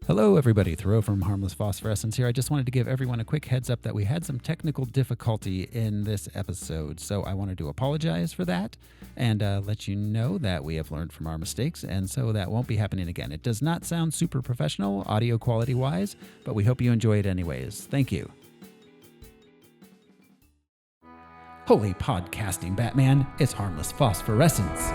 Hello everybody, Thoreau from Harmless Phosphorescence here. I just wanted to give everyone a quick heads up that we had some technical difficulty in this episode, so I wanted to apologize for that and let you know that we have learned from our mistakes, and so that won't be happening again. It does not sound super professional, audio quality-wise, but we hope you enjoy it anyways. Thank you. Holy podcasting, Batman, it's Harmless Phosphorescence.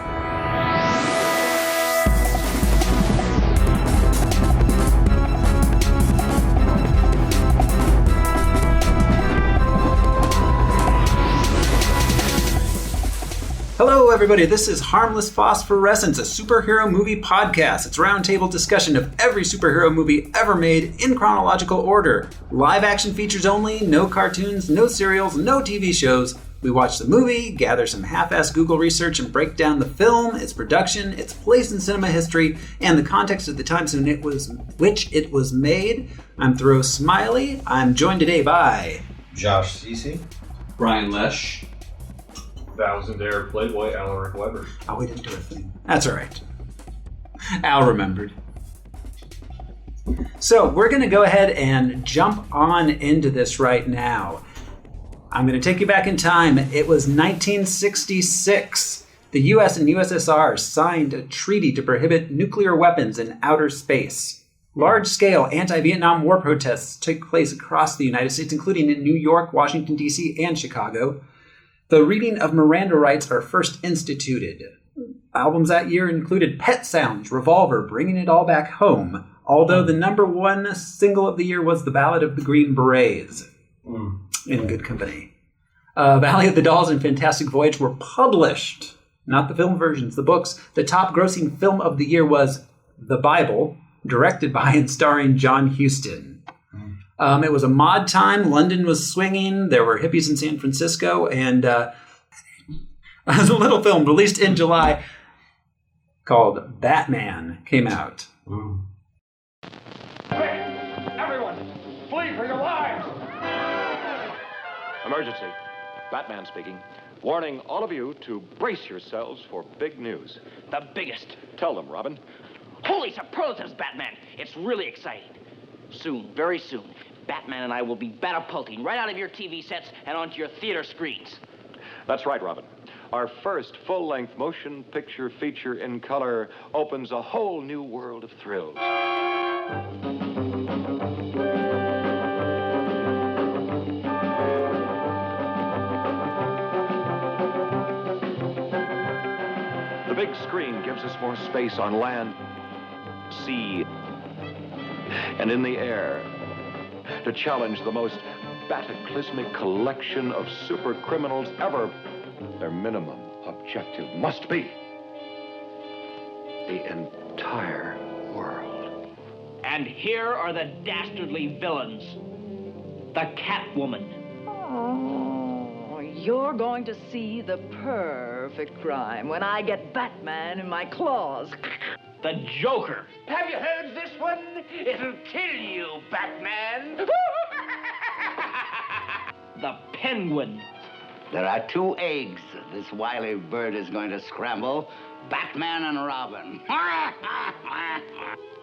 Hello, everybody. This is Harmless Phosphorescence, a superhero movie podcast. It's a roundtable discussion of every superhero movie ever made in chronological order. Live action features only, no cartoons, no serials, no TV shows. We watch the movie, gather some half-assed Google research, and break down the film, its production, its place in cinema history, and the context of the times in which it was made. I'm Thoreau Smiley. I'm joined today by Josh Cece, Brian Lesh, Thousandaire Playboy Alaric Weber. Oh, we didn't do a thing. That's all right. Al remembered. So we're going to go ahead and jump on into this right now. I'm going to take you back in time. It was 1966. The U.S. and USSR signed a treaty to prohibit nuclear weapons in outer space. Large-scale anti-Vietnam War protests took place across the United States, including in New York, Washington, D.C., and Chicago. The reading of Miranda rights are first instituted. Albums that year included Pet Sounds, Revolver, Bringing It All Back Home, although the number one single of the year was The Ballad of the Green Berets, in good company. Valley of the Dolls and Fantastic Voyage were published, not the film versions, the books. The top grossing film of the year was The Bible, directed by and starring John Huston. It was a mod time. London was swinging. There were hippies in San Francisco. And a little film released in July called Batman came out. Quick! Everyone! Flee for your lives! Emergency. Batman speaking. Warning all of you to brace yourselves for big news. The biggest. Tell them, Robin. Holy superlatives, Batman. It's really exciting. Soon, very soon, Batman and I will be batapulting right out of your TV sets and onto your theater screens. That's right, Robin. Our first full-length motion picture feature in color opens a whole new world of thrills. The big screen gives us more space on land, sea, and in the air to challenge the most cataclysmic collection of super criminals ever. Their minimum objective must be the entire world. And here are the dastardly villains. The Catwoman. Oh, you're going to see the perfect crime when I get Batman in my claws. The Joker. Have you heard this one? It'll kill you, Batman! The Penguin. There are two eggs this wily bird is going to scramble. Batman and Robin.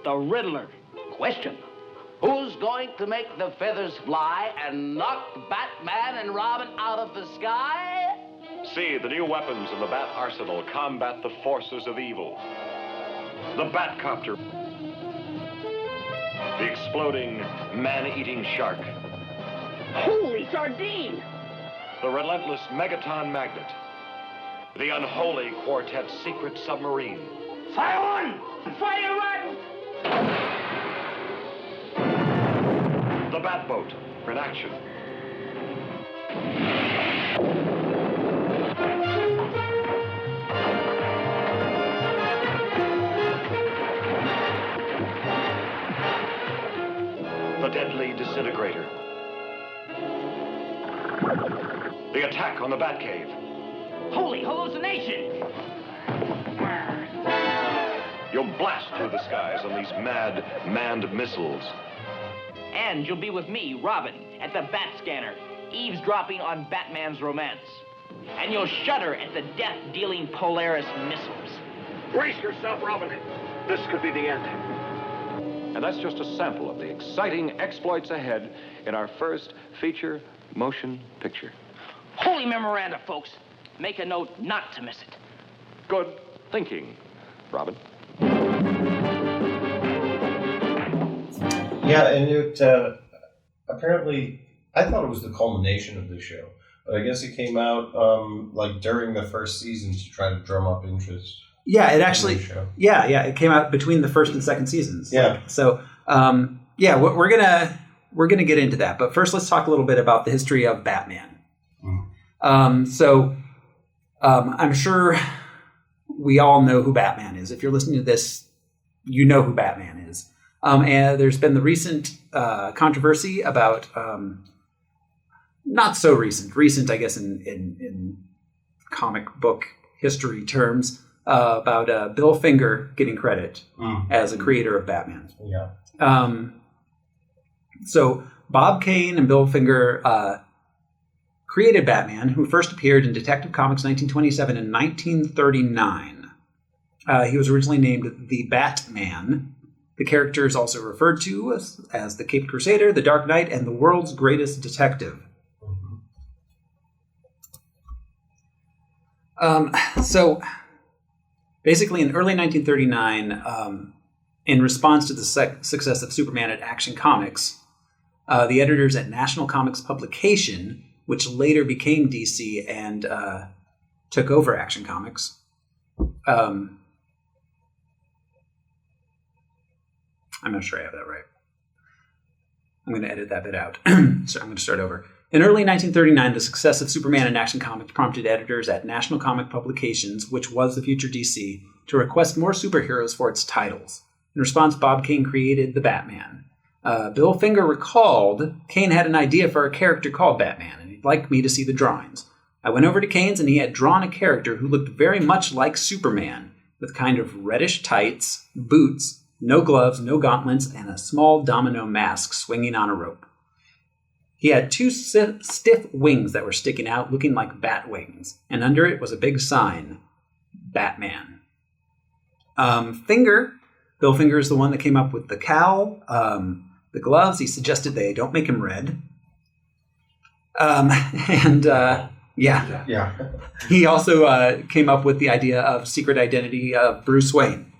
The Riddler. Question. Who's going to make the feathers fly and knock Batman and Robin out of the sky? See, the new weapons in the Bat Arsenal combat the forces of evil. The Batcopter. The exploding, man-eating shark. Holy sardine! The relentless Megaton Magnet. The unholy Quartet's secret submarine. Fire one! Fire one! The Batboat in action. The deadly disintegrator. The attack on the Batcave. Holy hallucination! You'll blast through the skies on these mad, manned missiles. And you'll be with me, Robin, at the Bat Scanner, eavesdropping on Batman's romance. And you'll shudder at the death-dealing Polaris missiles. Brace yourself, Robin. This could be the end. And that's just a sample of the exciting exploits ahead in our first feature motion picture. Holy memoranda, folks. Make a note not to miss it. Good thinking, Robin. Yeah, and it apparently, I thought it was the culmination of the show, but I guess it came out like during the first season to try to drum up interest. Yeah, it actually. In the show. Yeah, it came out between the first and second seasons. Yeah. So, we're gonna get into that, but first let's talk a little bit about the history of Batman. I'm sure we all know who Batman is. If you're listening to this, you know who Batman is. And there's been the recent controversy about, not so recent, I guess, in comic book history terms, about Bill Finger getting credit as a creator of Batman. Yeah. So Bob Kane and Bill Finger created Batman, who first appeared in Detective Comics 1927 and 1939. He was originally named the Batman. The character is also referred to as the Caped Crusader, the Dark Knight, and the world's greatest detective. So basically in early 1939, in response to the success of Superman at Action Comics, the editors at National Comics Publication, which later became DC and took over Action Comics, I'm not sure I have that right. I'm going to edit that bit out. So I'm going to start over. In early 1939, the success of Superman in Action Comics prompted editors at National Comic Publications, which was the future DC, to request more superheroes for its titles. In response, Bob Kane created the Batman. Bill Finger recalled, Kane had an idea for a character called Batman, and he'd like me to see the drawings. I went over to Kane's, and he had drawn a character who looked very much like Superman, with kind of reddish tights, boots, no gloves, no gauntlets, and a small domino mask swinging on a rope. He had two stiff wings that were sticking out, looking like bat wings, and under it was a big sign, Batman. Bill Finger is the one that came up with the cowl, the gloves. He suggested they don't make him red. He also came up with the idea of secret identity of Bruce Wayne.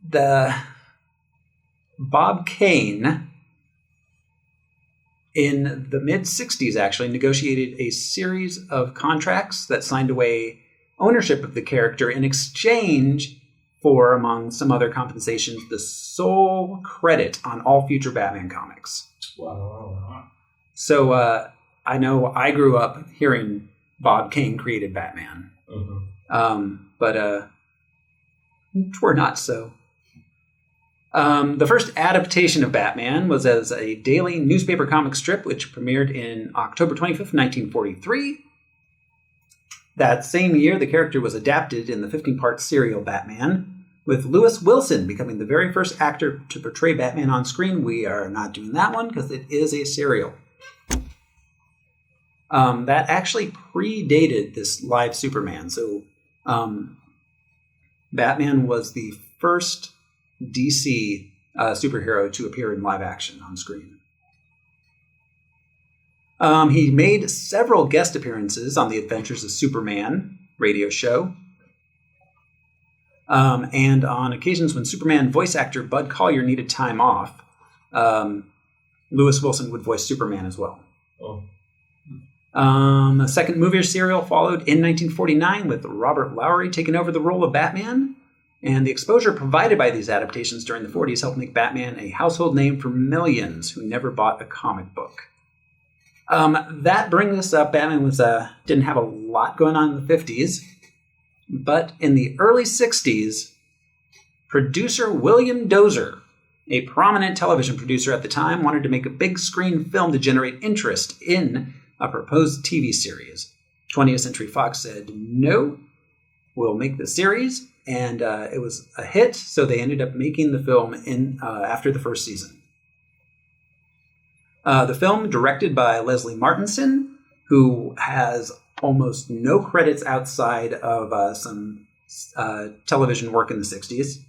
The Bob Kane, in the mid-'60s, actually negotiated a series of contracts that signed away ownership of the character in exchange for, among some other compensations, the sole credit on all future Batman comics. Wow. So I know I grew up hearing Bob Kane created Batman, but we're not so. The first adaptation of Batman was as a daily newspaper comic strip, which premiered in October 25th, 1943. That same year, the character was adapted in the 15-part serial Batman, with Lewis Wilson becoming the very first actor to portray Batman on screen. We are not doing that one because it is a serial. That actually predated this live Superman. So Batman was the first DC superhero to appear in live action on screen. He made several guest appearances on The Adventures of Superman radio show. And on occasions when Superman voice actor Bud Collyer needed time off, Lewis Wilson would voice Superman as well. A second movie or serial followed in 1949 with Robert Lowry taking over the role of Batman. And the exposure provided by these adaptations during the 40s helped make Batman a household name for millions who never bought a comic book. That brings us up. Batman didn't have a lot going on in the 50s. But in the early 60s, producer William Dozier, a prominent television producer at the time, wanted to make a big screen film to generate interest in a proposed TV series. 20th Century Fox said, no, we'll make the series. And it was a hit, so they ended up making the film after the first season. The film, directed by Leslie Martinson, who has almost no credits outside of some television work in the 60s.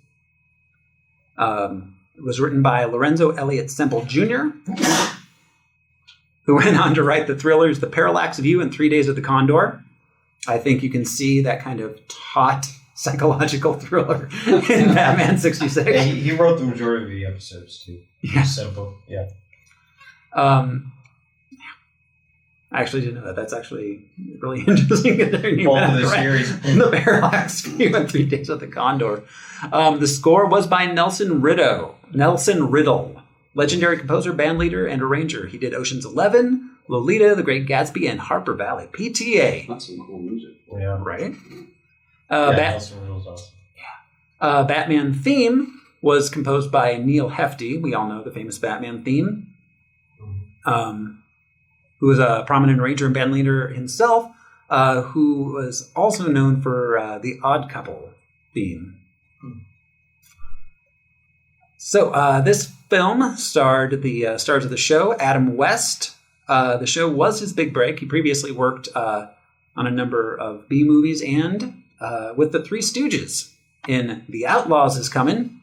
It was written by Lorenzo Elliott Semple Jr., who went on to write the thrillers The Parallax View and 3 Days of the Condor. I think you can see that kind of taut psychological thriller in Batman 66. Yeah, he wrote the majority of the episodes, too. Yeah. Simple, yeah. I actually didn't know that. That's actually really interesting. Both of the series. The Parallax View and 3 Days of the Condor. The score was by Nelson Riddle, legendary composer, bandleader, and arranger. He did Ocean's 11, Lolita, The Great Gatsby, and Harper Valley. PTA. That's some cool music. Yeah. Right? Nelson Riddle's awesome. Batman theme was composed by Neil Hefti. We all know the famous Batman theme. Who was a prominent arranger and bandleader himself, who was also known for the Odd Couple theme. So this film starred the stars of the show, Adam West. The show was his big break. He previously worked on a number of B movies and with the Three Stooges in The Outlaws Is Coming.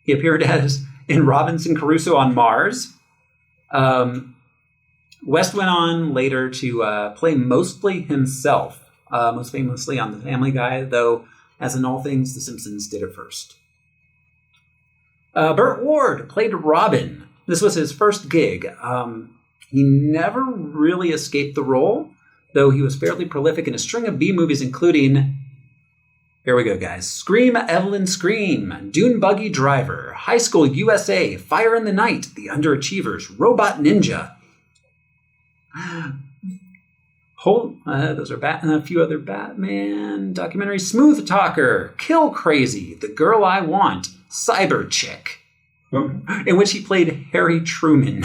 He appeared as in Robinson Crusoe on Mars. West went on later to play mostly himself, most famously on The Family Guy, though, as in all things, The Simpsons did it first. Burt Ward played Robin. This was his first gig. He never really escaped the role, though he was fairly prolific in a string of B movies, including, here we go, guys, Scream, Evelyn Scream, Dune Buggy Driver, High School USA, Fire in the Night, The Underachievers, Robot Ninja. Those are a few other Batman documentaries. Smooth Talker, Kill Crazy, The Girl I Want, Cyber Chick, in which he played Harry Truman.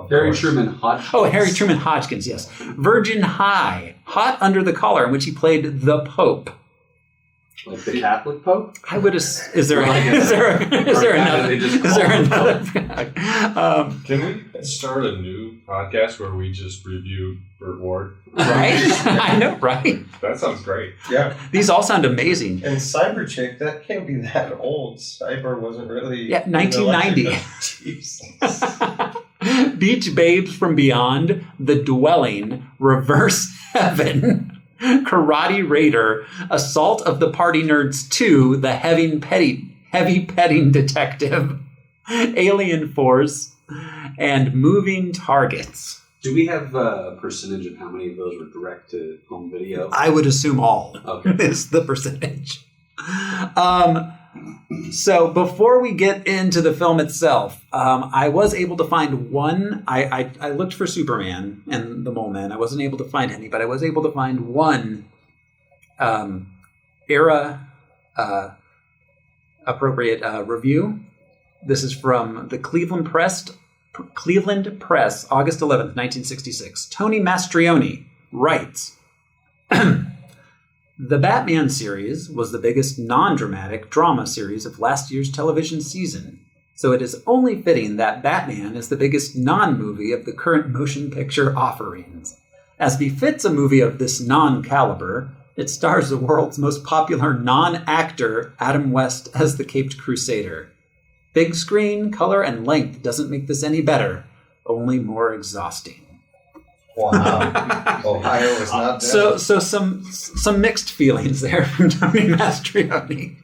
Harry Truman Hodgkins. Oh, Harry Truman Hodgkins, yes. Virgin High, Hot Under the Collar, in which he played the Pope. Like the Catholic Pope? I would. Is there another? Can we start a new podcast where we just review Burt Ward? Right? I know, right? That sounds great. Yeah. These all sound amazing. And Cyber Chick, that can't be that old. Cyber wasn't really... Yeah, 1990. Beach Babes from Beyond, The Dwelling, Reverse Heaven, Karate Raider, Assault of the Party Nerds 2, The Heavy Petting Detective, Alien Force, and Moving Targets. Do we have a percentage of how many of those were direct to home video? I would assume all Okay. is the percentage. So before we get into the film itself, I was able to find one. I looked for Superman and the Mole Man. I wasn't able to find any, but I was able to find one era appropriate review. This is from the Cleveland Press, August 11th, 1966. Tony Mastrioni writes, The Batman series was the biggest non-dramatic drama series of last year's television season, so it is only fitting that Batman is the biggest non-movie of the current motion picture offerings. As befits a movie of this non-caliber, it stars the world's most popular non-actor, Adam West, as the Caped Crusader. Big screen, color, and length doesn't make this any better, only more exhausting. Wow. Ohio was not dead. So some mixed feelings there from Tony Mastrioni.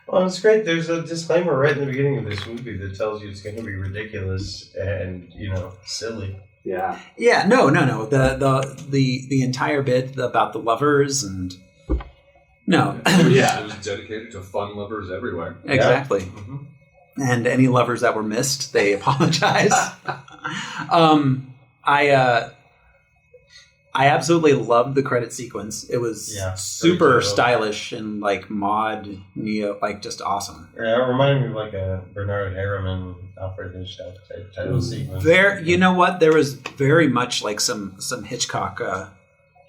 Well, it's great. There's a disclaimer right in the beginning of this movie that tells you it's going to be ridiculous and, silly. Yeah. Yeah, no. The entire bit about the lovers and no. Yeah. It was dedicated to fun lovers everywhere. Exactly. Yeah. Mm-hmm. And any lovers that were missed, they apologize. I absolutely loved the credit sequence. It was super stylish and like mod neo, like just awesome. Yeah, it reminded me of like a Bernard Herrmann, Alfred Hitchcock type title sequence. There, you know what? There was very much like some Hitchcock.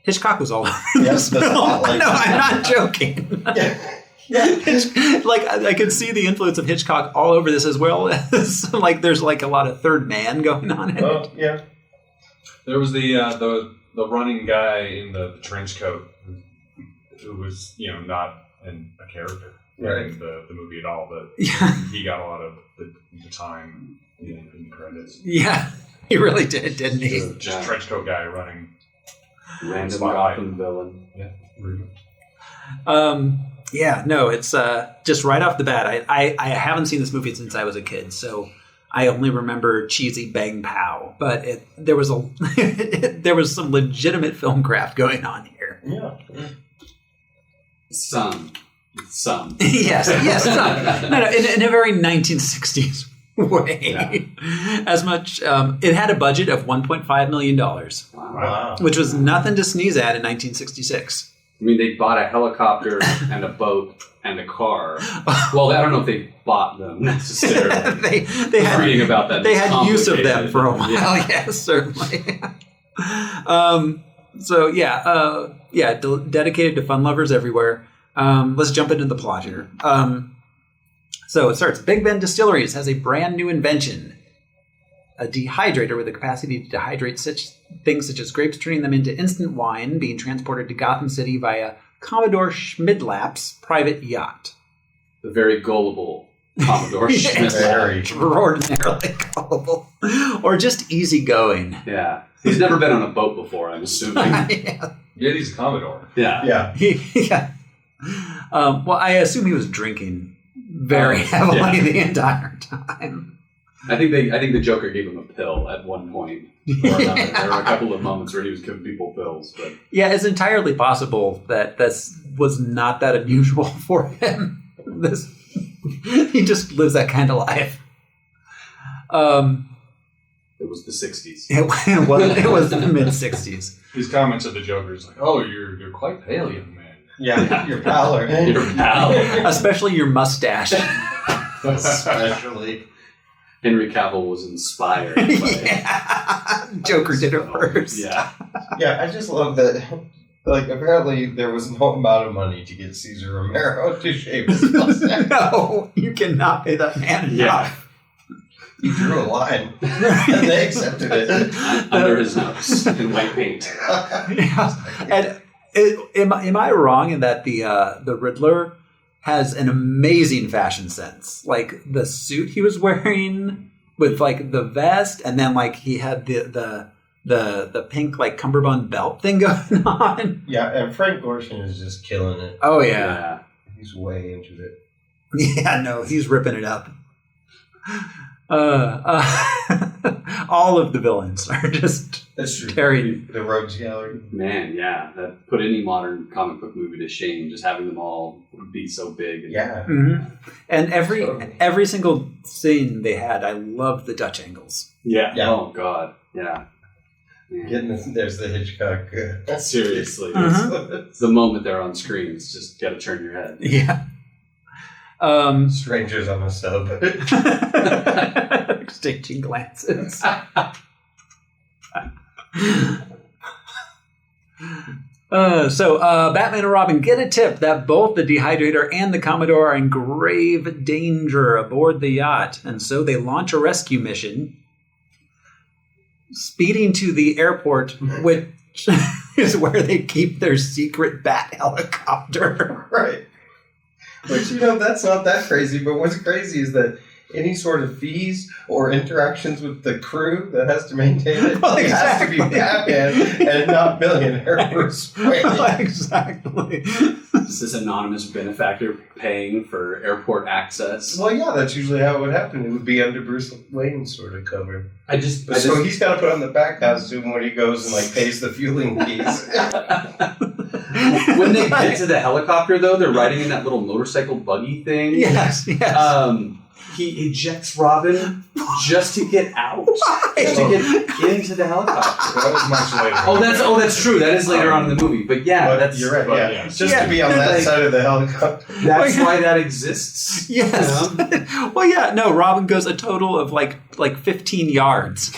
Hitchcock was all over this film. No, I'm not joking. Like I could see the influence of Hitchcock all over this, as well as like there's like a lot of third man going on in it. Yeah. There was the running guy in the trench coat who was not a character. in the movie at all, but he got a lot of the time in the credits. Yeah, he really did, didn't he? Just trench coat guy running. Random Gotham villain. Yeah. Yeah, no, it's just right off the bat. I haven't seen this movie since I was a kid, so I only remember cheesy bang pow. But there was there was some legitimate film craft going on here. Yeah. Some. yes, some. No, in a very 1960s way. Yeah. As much, it had a budget of $1.5 million, Wow. which was nothing to sneeze at in 1966. I mean, they bought a helicopter and a boat and a car. Well, I don't know if they bought them necessarily. they had reading about that. They had use of them for a while. Yeah. Yes, certainly. Dedicated to fun lovers everywhere. Let's jump into the plot here. So it starts. Big Ben Distilleries has a brand new invention. A dehydrator with the capacity to dehydrate such things such as grapes, turning them into instant wine, being transported to Gotham City via Commodore Schmidlap's private yacht. The very gullible Commodore Schmidlap. Extraordinarily gullible. Or just easygoing. Yeah. He's never been on a boat before, I'm assuming. Yeah. Yeah, he's a Commodore. Yeah. Yeah. Well, I assume he was drinking very heavily the entire time. I think the Joker gave him a pill at one point. Or another. There were a couple of moments where he was giving people pills. But yeah, it's entirely possible that this was not that unusual for him. He just lives that kind of life. it was the 60s. It was the mid-60s. His comments of the Joker is like, "Oh, you're quite pale, young man." Yeah, your pallor. Your pal. Especially your mustache. Especially. Henry Cavill was inspired by Yeah. Joker did it first. Yeah. Yeah, I just love that. Like, apparently there was no amount of money to get Cesar Romero to shave his mustache. No, you cannot pay that man enough. He drew a line, and they accepted it. Under his nose in white paint. Yeah. And am I wrong in that the Riddler has an amazing fashion sense? Like the suit he was wearing with like the vest, and then like he had the pink like cummerbund belt thing going on. Yeah, and Frank Gorshin is just killing it. Oh yeah. He's way into it. Yeah, no, he's ripping it up. All of the villains are just carried. The Rogues Gallery. Man, yeah. That put any modern comic book movie to shame, just having them all be so big. Yeah. Mm-hmm. And every single scene they had, I loved the Dutch angles. Yeah. Yeah. Oh, God. Yeah. There's the Hitchcock. Seriously. Uh-huh. The moment they're on screen, it's just got to turn your head. Yeah. Strangers on a sub. Exchanging glances. Batman and Robin get a tip that both the Dehydrator and the Commodore are in grave danger aboard the yacht, and so they launch a rescue mission, speeding to the airport, which is where they keep their secret bat helicopter. Right. Which, that's not that crazy, but what's crazy is that any sort of fees or interactions with the crew that has to maintain it, Well, it has to be Batman and not Billionaire Bruce Wayne. Exactly. Is this anonymous benefactor paying for airport access? Well, yeah, that's usually how it would happen. It would be under Bruce Wayne's sort of cover. So he's got to put on the bat costume when he goes and pays the fueling fees. When they get to the helicopter, though, they're riding in that little motorcycle buggy thing. Yes. He ejects Robin just to get out, just to get into the helicopter. That was much later. That's true. That is later on in the movie. But yeah, you're right. But, yeah, just to be on that side of the helicopter. That's why that exists. Yes. Well, yeah. No, Robin goes a total of like 15 yards.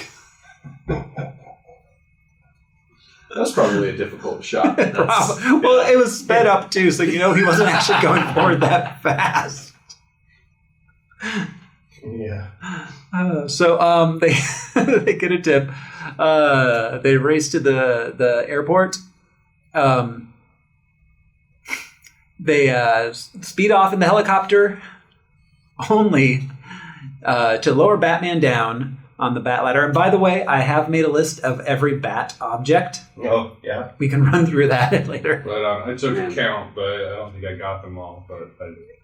That's probably a difficult shot. Well, it was sped up too, so he wasn't actually going forward that fast. Yeah. They get a tip. They race to the airport. They speed off in the helicopter, only to lower Batman down on the bat ladder. And by the way, I have made a list of every bat object. Oh, yeah. We can run through that later. But I took a count, but I don't think I got them all. But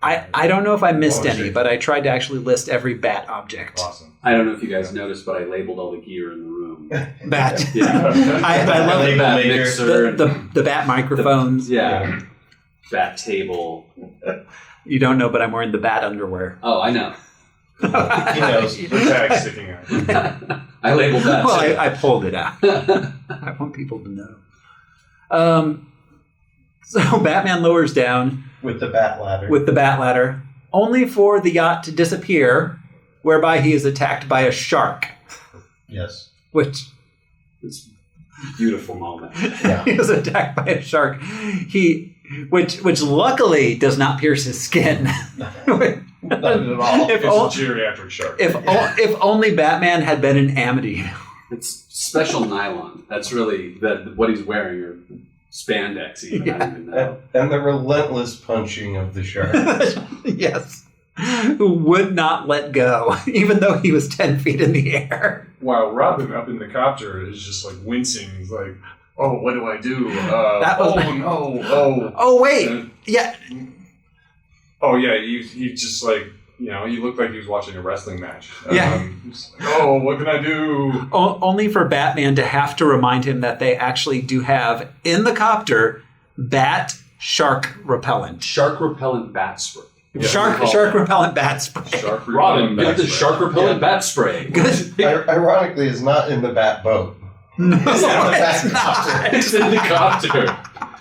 I don't know if I missed any, but I tried to actually list every bat object. Awesome. I don't know if you guys noticed, but I labeled all the gear in the room. Bat. Yeah. I love the the bat maker. mixer. the bat microphones. Yeah. Bat table. You don't know, but I'm wearing the bat underwear. Oh, I know. He knows. The tag sticking out. I labeled that Well, too. I pulled it out. I want people to know. So Batman lowers down With the bat ladder. with the bat ladder, only for the yacht to disappear, whereby he is attacked by a shark, Yes. which It's a beautiful moment. Yeah. he is attacked by a shark. Which luckily does not pierce his skin. Not at all. If, It's o- a geriatric shark. if only Batman had been in Amity. It's special nylon. That's really what he's wearing, or spandex even. I don't even know. And the relentless punching of the shark. Yes. Who would not let go, even though he was 10 feet in the air. While Robin up in the copter is just like wincing. He's like, "Oh, what do I do? That was- oh no! Oh, wait. Yeah. Oh yeah!" He just like he looked like he was watching a wrestling match. Yeah. He's like, "Oh, what can I do?" Only for Batman to have to remind him that they actually do have, in the copter, bat shark repellent. Shark repellent bat spray. Yeah, Shark repellent bat spray. Shark Robin, repellent get bat the spray. shark repellent bat spray. Good. Ironically, it's not in the bat boat. No, It's in the it's bat not. It's in the copter.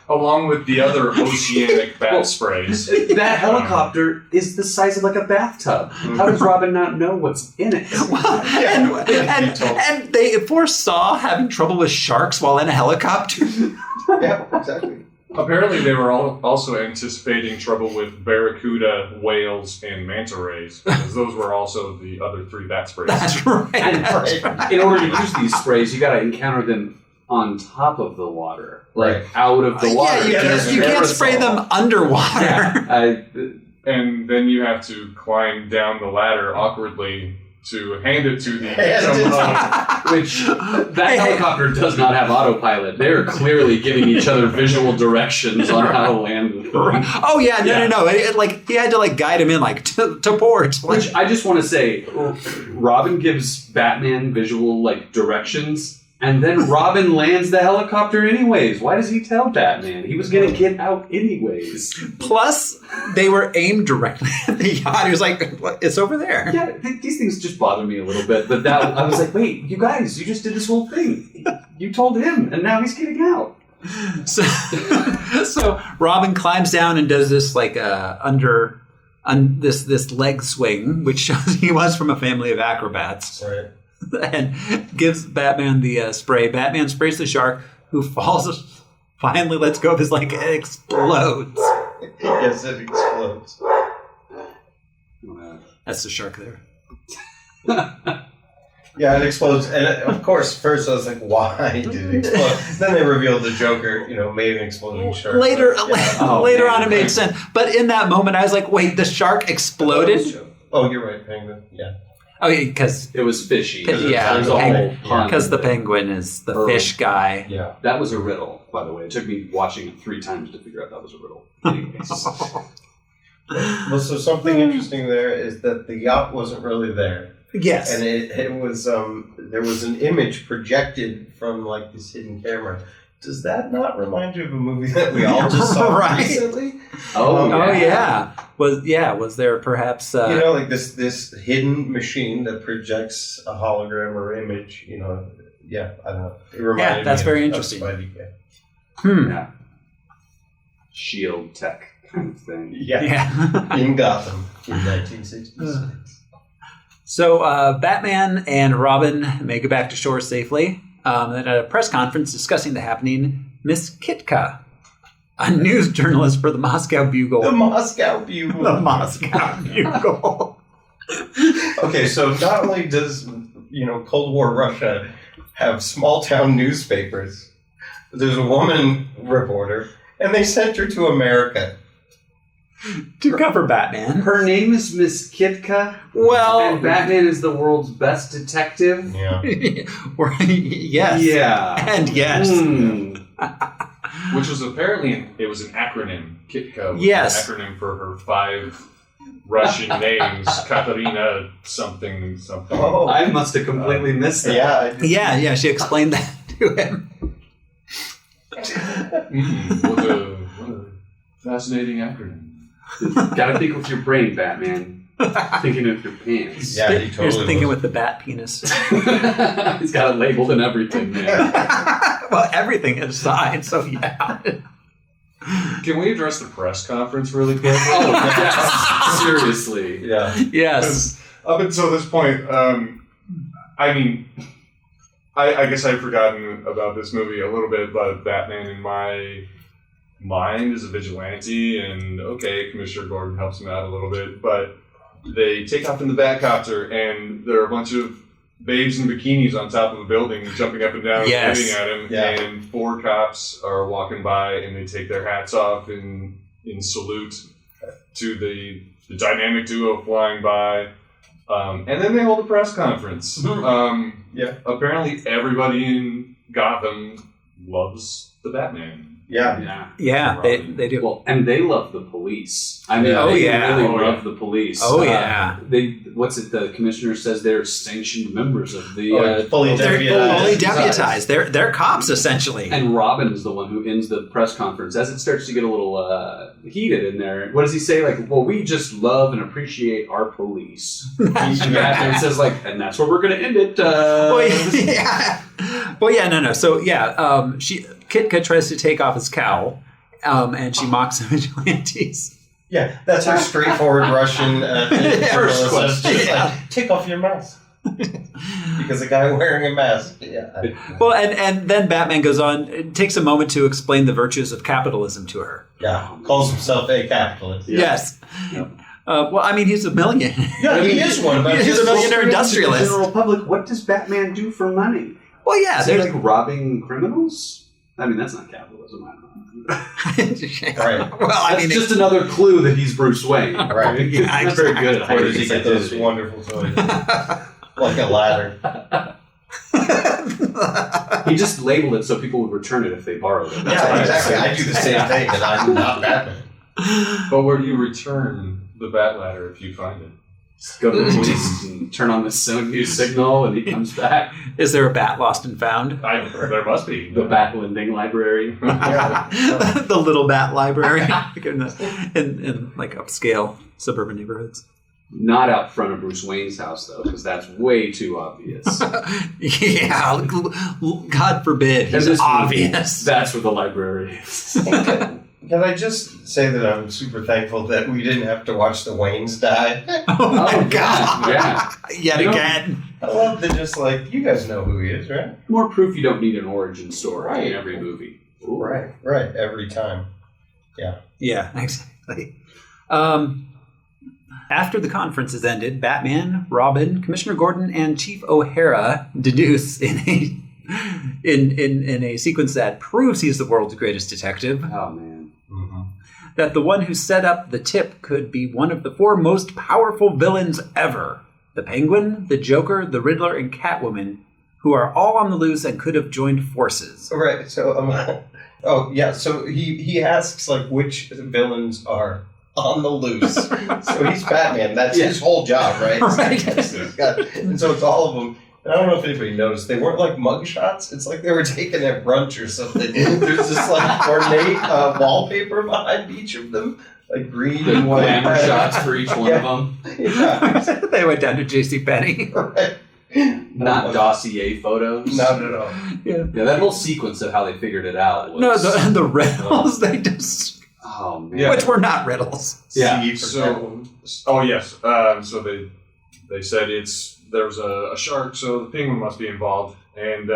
Along with the other oceanic bat sprays. That helicopter is the size of like a bathtub. How does Robin not know what's in it? And they foresaw having trouble with sharks while in a helicopter. Yeah, exactly. Apparently, they were also anticipating trouble with barracuda, whales, and manta rays, because those were also the other 3 bat sprays. That's right. And in order to use these sprays, you got to encounter them on top of the water, like Right. out of the water. Yeah, you can't spray them underwater. Yeah, And then you have to climb down the ladder awkwardly to hand it to the victim, which that helicopter does not have autopilot. They're clearly giving each other visual directions on how to land the thing. Oh yeah, no. Like he had to guide him in to port. Which I just want to say, Robin gives Batman visual directions, and then Robin lands the helicopter anyways. Why does he tell Batman? He was going to get out anyways. Plus, they were aimed directly at the yacht. He was like, "It's over there." Yeah, these things just bother me a little bit. But that I was like, wait, you guys, you just did this whole thing. You told him, and now he's getting out. So Robin climbs down and does this this leg swing, which shows he was from a family of acrobats. Right. And gives Batman the spray. Batman sprays the shark, who falls, finally lets go of his leg, and explodes. Yes, it explodes. That's the shark there. Yeah, it explodes. And of course, first I was like, why did it explode? Then they revealed the Joker, made an exploding shark. Later man. on, it made sense. But in that moment, I was like, wait, the shark exploded? Oh, you're right, Penguin. Yeah. Oh, yeah, because It was fishy. Yeah, There's a whole pun. the penguin is the fish guy. Yeah. That was a riddle, by the way. It took me watching it 3 times to figure out that was a riddle. Anyways. Well, so something interesting there is that the yacht wasn't really there. Yes. And it was, there was an image projected from this hidden camera. Does that not remind you of a movie that we all just saw Right. recently? Oh, yeah. Was there perhaps this hidden machine that projects a hologram or image, I don't know. It reminded me that's very of interesting. Spidey, yeah. Yeah. Shield tech kind of thing. Yeah. In Gotham in 1966. So Batman and Robin make it back to shore safely. At a press conference discussing the happening, Miss Kitka, a news journalist for the Moscow Bugle. The Moscow Bugle. The Moscow Bugle. Okay, so not only does, Cold War Russia have small town newspapers, but there's a woman reporter, and they sent her to America. to cover Batman. Her name is Miss Kitka. Well, And Batman is the world's best detective. Yeah. yes. Yeah. And yes. Which was apparently it was an acronym. Kitka was Yes. an acronym for her 5 Russian names. Katerina something something. Oh. I must have completely missed that. Yeah. I did. Yeah, she explained that to him. What a fascinating acronym. Gotta think with your brain, Batman. Thinking with your pants. Yeah, he Here's totally thinking was. with the bat penis. He's got it labeled and everything, man. Well, everything is signed, so yeah. Can we address the press conference really quick? Oh, yes. Seriously. Yeah. Yes. Up until this point, I mean, I guess I've forgotten about this movie a little bit, but Batman in my mind is a vigilante, and okay, Commissioner Gordon helps him out a little bit, but they take off in the Batcopter, and there are a bunch of babes in bikinis on top of a building jumping up and down Yes. and waving at him, Yeah. and 4 cops are walking by, and they take their hats off in salute to the dynamic duo flying by. And then they hold a press conference. Yeah. Apparently everybody in Gotham loves the Batman. Yeah. Yeah, they do. Well, and they love the police. I mean, Yeah. they yeah. really Oh, love yeah. the police. Oh, yeah. The commissioner says they're sanctioned members of the... Fully They're deputized. fully deputized. They're cops, essentially. And Robin is the one who ends the press conference. As it starts to get a little heated in there, what does he say? Like, well, we just love and appreciate our police. And Batman says, like, and that's where we're going to end it. No. So, Kitka tries to take off his cowl, and she mocks the vigilantes. Yeah, that's her straightforward Russian First question. Just like, take off your mask. Because a guy wearing a mask. Yeah. Well, and then Batman goes on, it takes a moment to explain the virtues of capitalism to her. Yeah. Calls himself a capitalist. Yeah. Yes. Yep. Well, I mean, he's a millionaire. Yeah, he is one. But He's a millionaire industrialist. General public, what does Batman do for money? Well, yeah. Is he There's like robbing criminals? I mean, that's not capitalism. I don't know. Right. Well, I That's mean, just another clue that he's Bruce Wayne. Right. He's not very good at Where hiding does he his get those identity. wonderful toys? Like a ladder. He just labeled it so people would return it if they borrowed it. That's Yeah, why exactly. I do the same thing, and I'm not Batman. But where do you return the Bat Ladder if you find it? Go to the police and turn on the news signal, and he comes back. is there a bat lost and found? There must be. The Bat Lending Library. The little bat library in like upscale suburban neighborhoods. Not out front of Bruce Wayne's house, though, because that's way too obvious. Yeah, God forbid. He's In this movie, obvious. That's where the library is. Can I just say that I'm super thankful that we didn't have to watch the Waynes die? Oh my Oh, God. yeah. Yet You know- again. I love that just like, you guys know who he is, right? More proof you don't need an origin story Right. in every movie. Ooh. Right, every time. Yeah, exactly. After the conference has ended, Batman, Robin, Commissioner Gordon, and Chief O'Hara deduce in a sequence that proves he's the world's greatest detective Oh, man. that the one who set up the tip could be one of the 4 most powerful villains ever. The Penguin, the Joker, the Riddler, and Catwoman, who are all on the loose and could have joined forces. Right, so, so he asks, like, which villains are on the loose. So he's Batman. That's his whole job, right? Right. And so it's all of them. And I don't know if anybody noticed. They weren't like mugshots. It's like they were taken at brunch or something. There's this like ornate wallpaper behind each of them. Like green and white. Glamour shots for each one of them. Yeah. They went down to JCPenney. Right. Not dossier photos. Not at all. Yeah. Yeah, that whole sequence of how they figured it out was... No, the riddles, they just... Oh, man. Yeah. Which were not riddles. Yeah. C for Catwoman. Oh yes. So they said there was a shark, so the penguin must be involved, and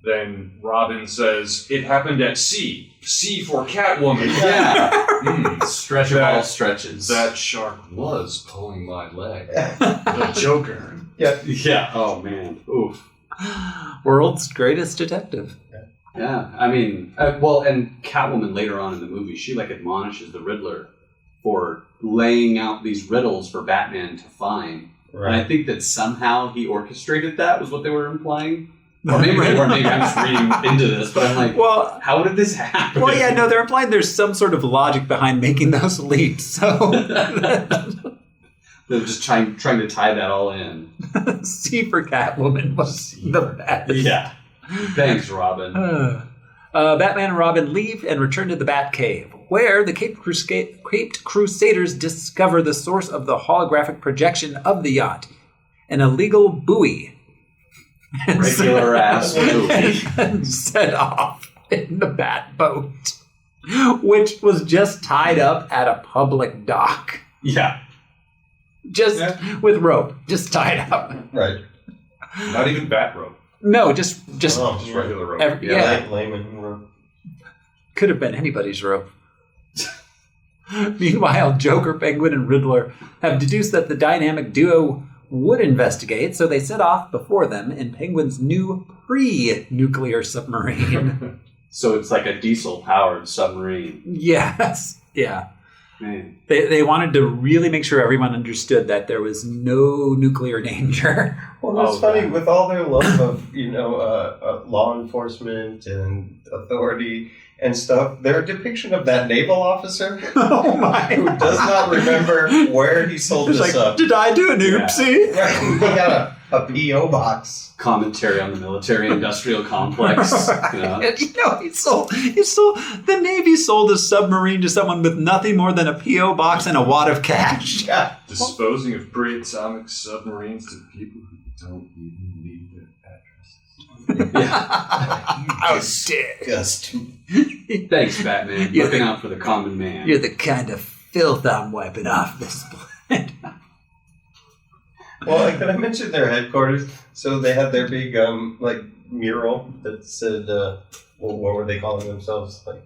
then Robin says it happened at sea. C for Catwoman. Yeah. Stretch of all stretches. That shark was pulling my leg. The Joker. Yeah. Oh, man. Oof. World's greatest detective. Yeah. I mean, and Catwoman later on in the movie, she, like, admonishes the Riddler for laying out these riddles for Batman to find. Right. And I think that somehow he orchestrated that, was what they were implying. Or maybe I'm just reading into this, but I'm like, Well, how did this happen? well, yeah, no, they're implying there's some sort of logic behind making those leaps. So They're just trying to tie that all in. C for Catwoman was the best. Yeah. Thanks, Robin. Batman and Robin leave and return to the Batcave, where the Caped Crusaders discover the source of the holographic projection of the yacht, an illegal buoy. Regular ass movie. And set off in the Batboat, which was just tied up at a public dock. Yeah. Just with rope, just tied up. Right. Not even bat rope. No, just Just regular rope. Layman rope. Could have been anybody's rope. Meanwhile, Joker, Penguin, and Riddler have deduced that the dynamic duo would investigate, so they set off before them in Penguin's new pre-nuclear submarine. So it's like a diesel-powered submarine. Yes. Yeah. Man. They wanted to really make sure everyone understood that there was no nuclear danger. Well, it's funny, with all their love of, law enforcement and authority and stuff, their depiction of that naval officer Oh my! who does not remember where he sold It's this like, up. did I do an oopsie? Right, he got a P.O. box. Commentary on the military-industrial complex. You know? And, he sold the Navy sold a submarine to someone with nothing more than a P.O. box and a wad of cash. Yeah. Disposing of pre-atomic submarines to people who don't even leave their addresses. How dare Disgusting. Thanks, Batman. You're Looking out for the common man. You're the kind of filth I'm wiping off this planet. Well, can I mention their headquarters? So they had their big mural that said, what were they calling themselves? Like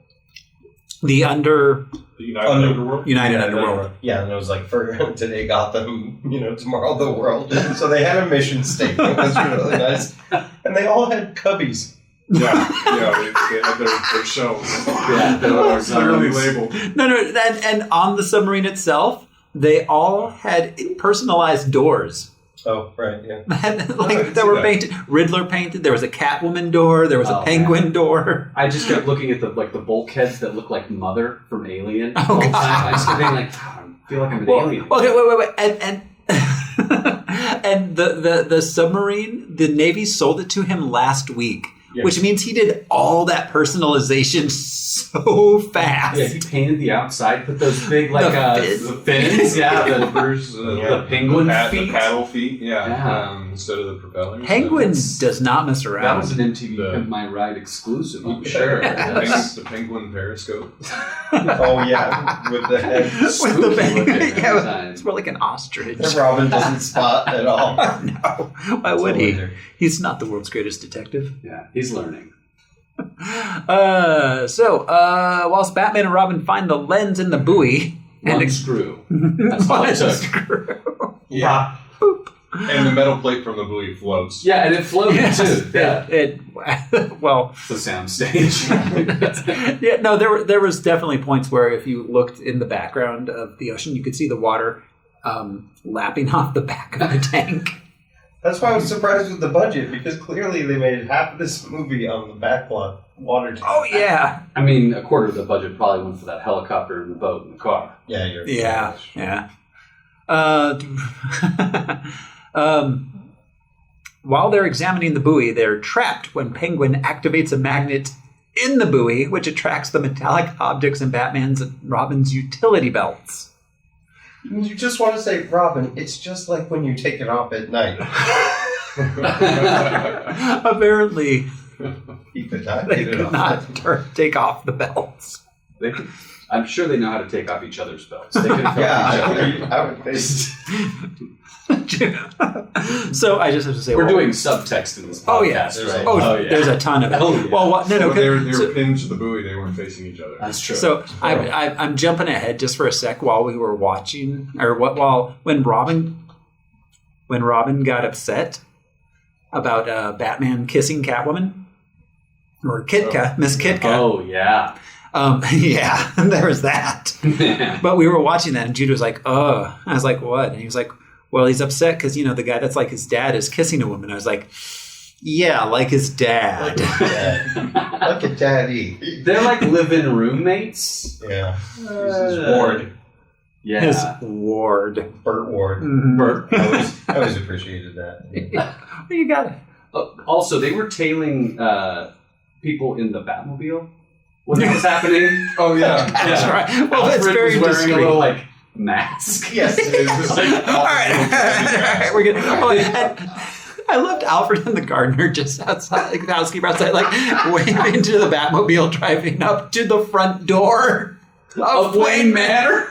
The The United Underworld? United Underworld. Yeah, and it was like, for today Gotham, tomorrow the world. So they had a mission statement. It was really nice. And they all had cubbies. Yeah, they had their shells. Yeah, They were clearly labeled. No, and on the submarine itself, they all had personalized doors. Oh, right, yeah. That were painted. Riddler painted. There was a Catwoman door. There was a Penguin door. I just kept looking at the bulkheads that look like Mother from Alien. Oh, all the time. God. I just kept being like, I feel like I'm an alien. Okay, wait. And the submarine, the Navy sold it to him last week. Yes. Which means he did all that personalization so fast. Yeah, he painted the outside, put those big The fins, yeah, the penguin The feet. paddle feet, Yeah. instead of the propellers. Penguin does not mess That around. was an MTV Pimp My Ride exclusive, I'm sure. The penguin periscope. Oh, yeah, with the head. With the looking penguin. every Yeah, time. it's more like an ostrich. That Robin doesn't spot at all. No, why would he? later. He's not the world's greatest detective. Yeah, he's learning. Whilst Batman and Robin find the lens in the buoy One screw. That's all it took. screw. Yeah. And the metal plate from the buoy floats. Yeah, and it floated Yes. too. Yeah. Well, It's a soundstage. yeah, no, there was definitely points where if you looked in the background of the ocean, you could see the water lapping off the back of the tank. That's why I was surprised with the budget, because clearly they made half of this movie on the back water tank. Oh yeah, I mean, a quarter of the budget probably went for that helicopter and the boat and the car. Yeah, you're yeah. While they're examining the buoy, they're trapped when Penguin activates a magnet in the buoy, which attracts the metallic objects in Batman's and Robin's utility belts. You just want to say, Robin, it's just like when you take it off at night. Apparently, He could not they get it could off. not take off the belts. I'm sure they know how to take off each other's belts. They can help each other. Yeah, I would think. So I just have to say, We're doing subtext in this podcast, Oh yeah, right? oh, there's a ton of it. Oh, yeah. Well, no, They were so- pinned to the buoy. They weren't facing each other. That's true. So I'm jumping ahead just for a sec while we were watching, when Robin got upset about Batman kissing Catwoman or Miss Kitka. Oh, yeah. Yeah, there was that. But we were watching that, and Jude was like, "Oh," I was like, "What?" And he was like, "Well, he's upset because the guy that's like his dad is kissing a woman." I was like, "Yeah, like his dad, like a daddy." They're like live-in roommates. Yeah, he's his ward. Yeah, his ward, Burt Ward. Mm-hmm. Burt. I always appreciated that. Well, you got it. Also, they were tailing people in the Batmobile when that was happening. Oh yeah, That's right. Well, Alfred it's very was wearing discreet. a little like mask. Yes, it was like, All right, we're good. I loved Alfred and the gardener just outside, like the housekeeper outside, like waving to the Batmobile driving up to the front door of Wayne Manor.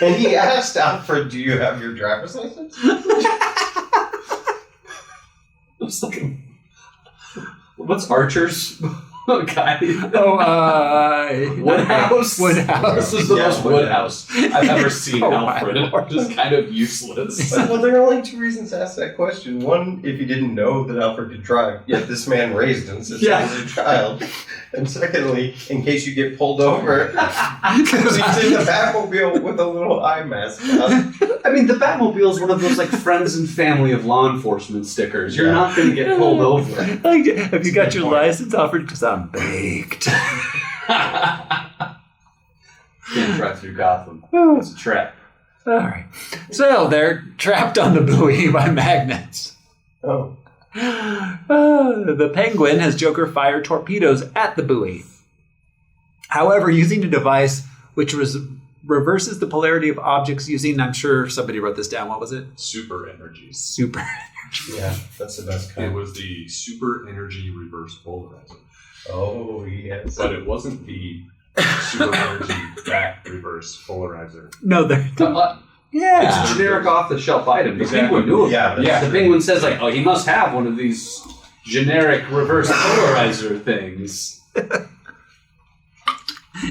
And he asked Alfred, "Do you have your driver's license?" It's like, what's Archer's guy? Woodhouse. Woodhouse. This is the most Woodhouse I've ever seen. Oh, Alfred. my Lord. Just kind of useless. Well, there are only two reasons to ask that question. One, if you didn't know that Alfred could drive, yet this man raised him since he was a child. And secondly, in case you get pulled over, because he's in the Batmobile with a little eye mask on. I mean, the Batmobile is one of those like friends and family of law enforcement stickers. You're not going to get pulled over. Like, have you got your license, Alfred? Because I'm baked. Can't drive through Gotham. It's a trap. All right. So they're trapped on the buoy by magnets. Oh. The Penguin has Joker fire torpedoes at the buoy. However, using a device which reverses the polarity of objects using, I'm sure somebody wrote this down. What was it? super energy. Super energy. Yeah, that's the best It kind. was the super energy reverse polarizer, Oh, yes. but it wasn't the super energy back reverse polarizer. No, they're... Yeah. It's a generic off-the-shelf item. The Exactly. Penguin knew it. Yeah, that's The true. Penguin says, like, oh, he must have one of these generic reverse polarizer things.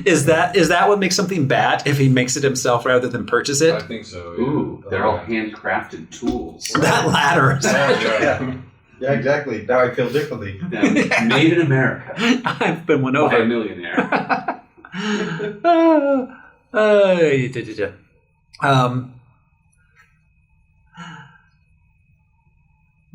Is that what makes something bad if he makes it himself rather than purchase I it? think so. Yeah. Ooh, they're all handcrafted tools. That latter is... Yeah. Yeah, exactly. Now I feel differently. Yeah, made in America I've been won by a over. millionaire.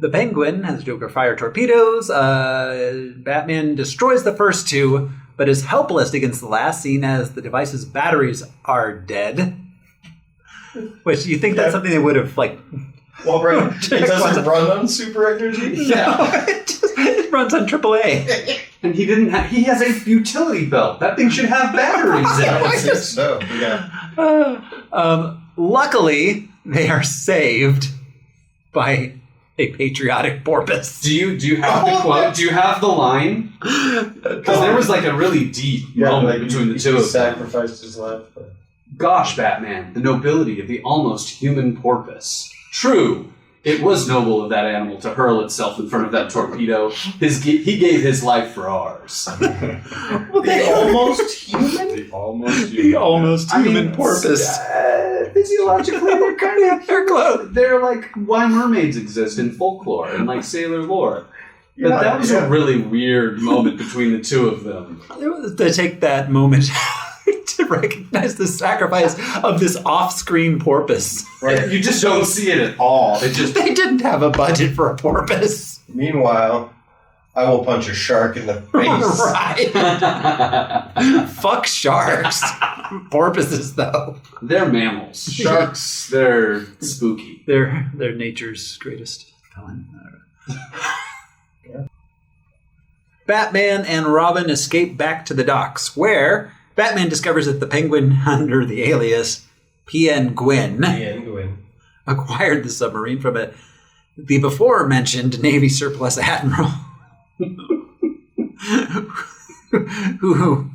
The Penguin has Joker fire torpedoes. Batman destroys the first two, but is helpless against the last, seeing as the device's batteries are dead. Which you think that's something they would have like? Well, right. It doesn't run on super energy. Yeah, it runs on AAA. And he didn't have, he has a utility belt. That thing should have batteries in I would it. say so. Yeah. Luckily, they are saved by a patriotic porpoise. Do you have the quote? Do you have the line? Because there was like a really deep moment between the two he of them. sacrificed his life. But... Gosh, Batman, the nobility of the almost human porpoise. True, it was noble of that animal to hurl itself in front of that torpedo. He gave his life for ours. The almost human? The almost human. The almost human porpoise. Physiologically, they're kind of They're close. They're like why mermaids exist in folklore and like sailor lore. But Yeah, that was a really weird moment between the two of them. To take that moment to recognize the sacrifice of this off-screen porpoise. Right. You just don't see it at all. It just They didn't have a budget for a porpoise. Meanwhile, I will punch a shark in the face. Right. Fuck sharks. Porpoises, though. they're mammals. Sharks, they're spooky. They're nature's greatest villain. Batman and Robin escape back to the docks, where Batman discovers that the Penguin, under the alias P.N. Gwyn, acquired the submarine from the before-mentioned Navy surplus admiral, who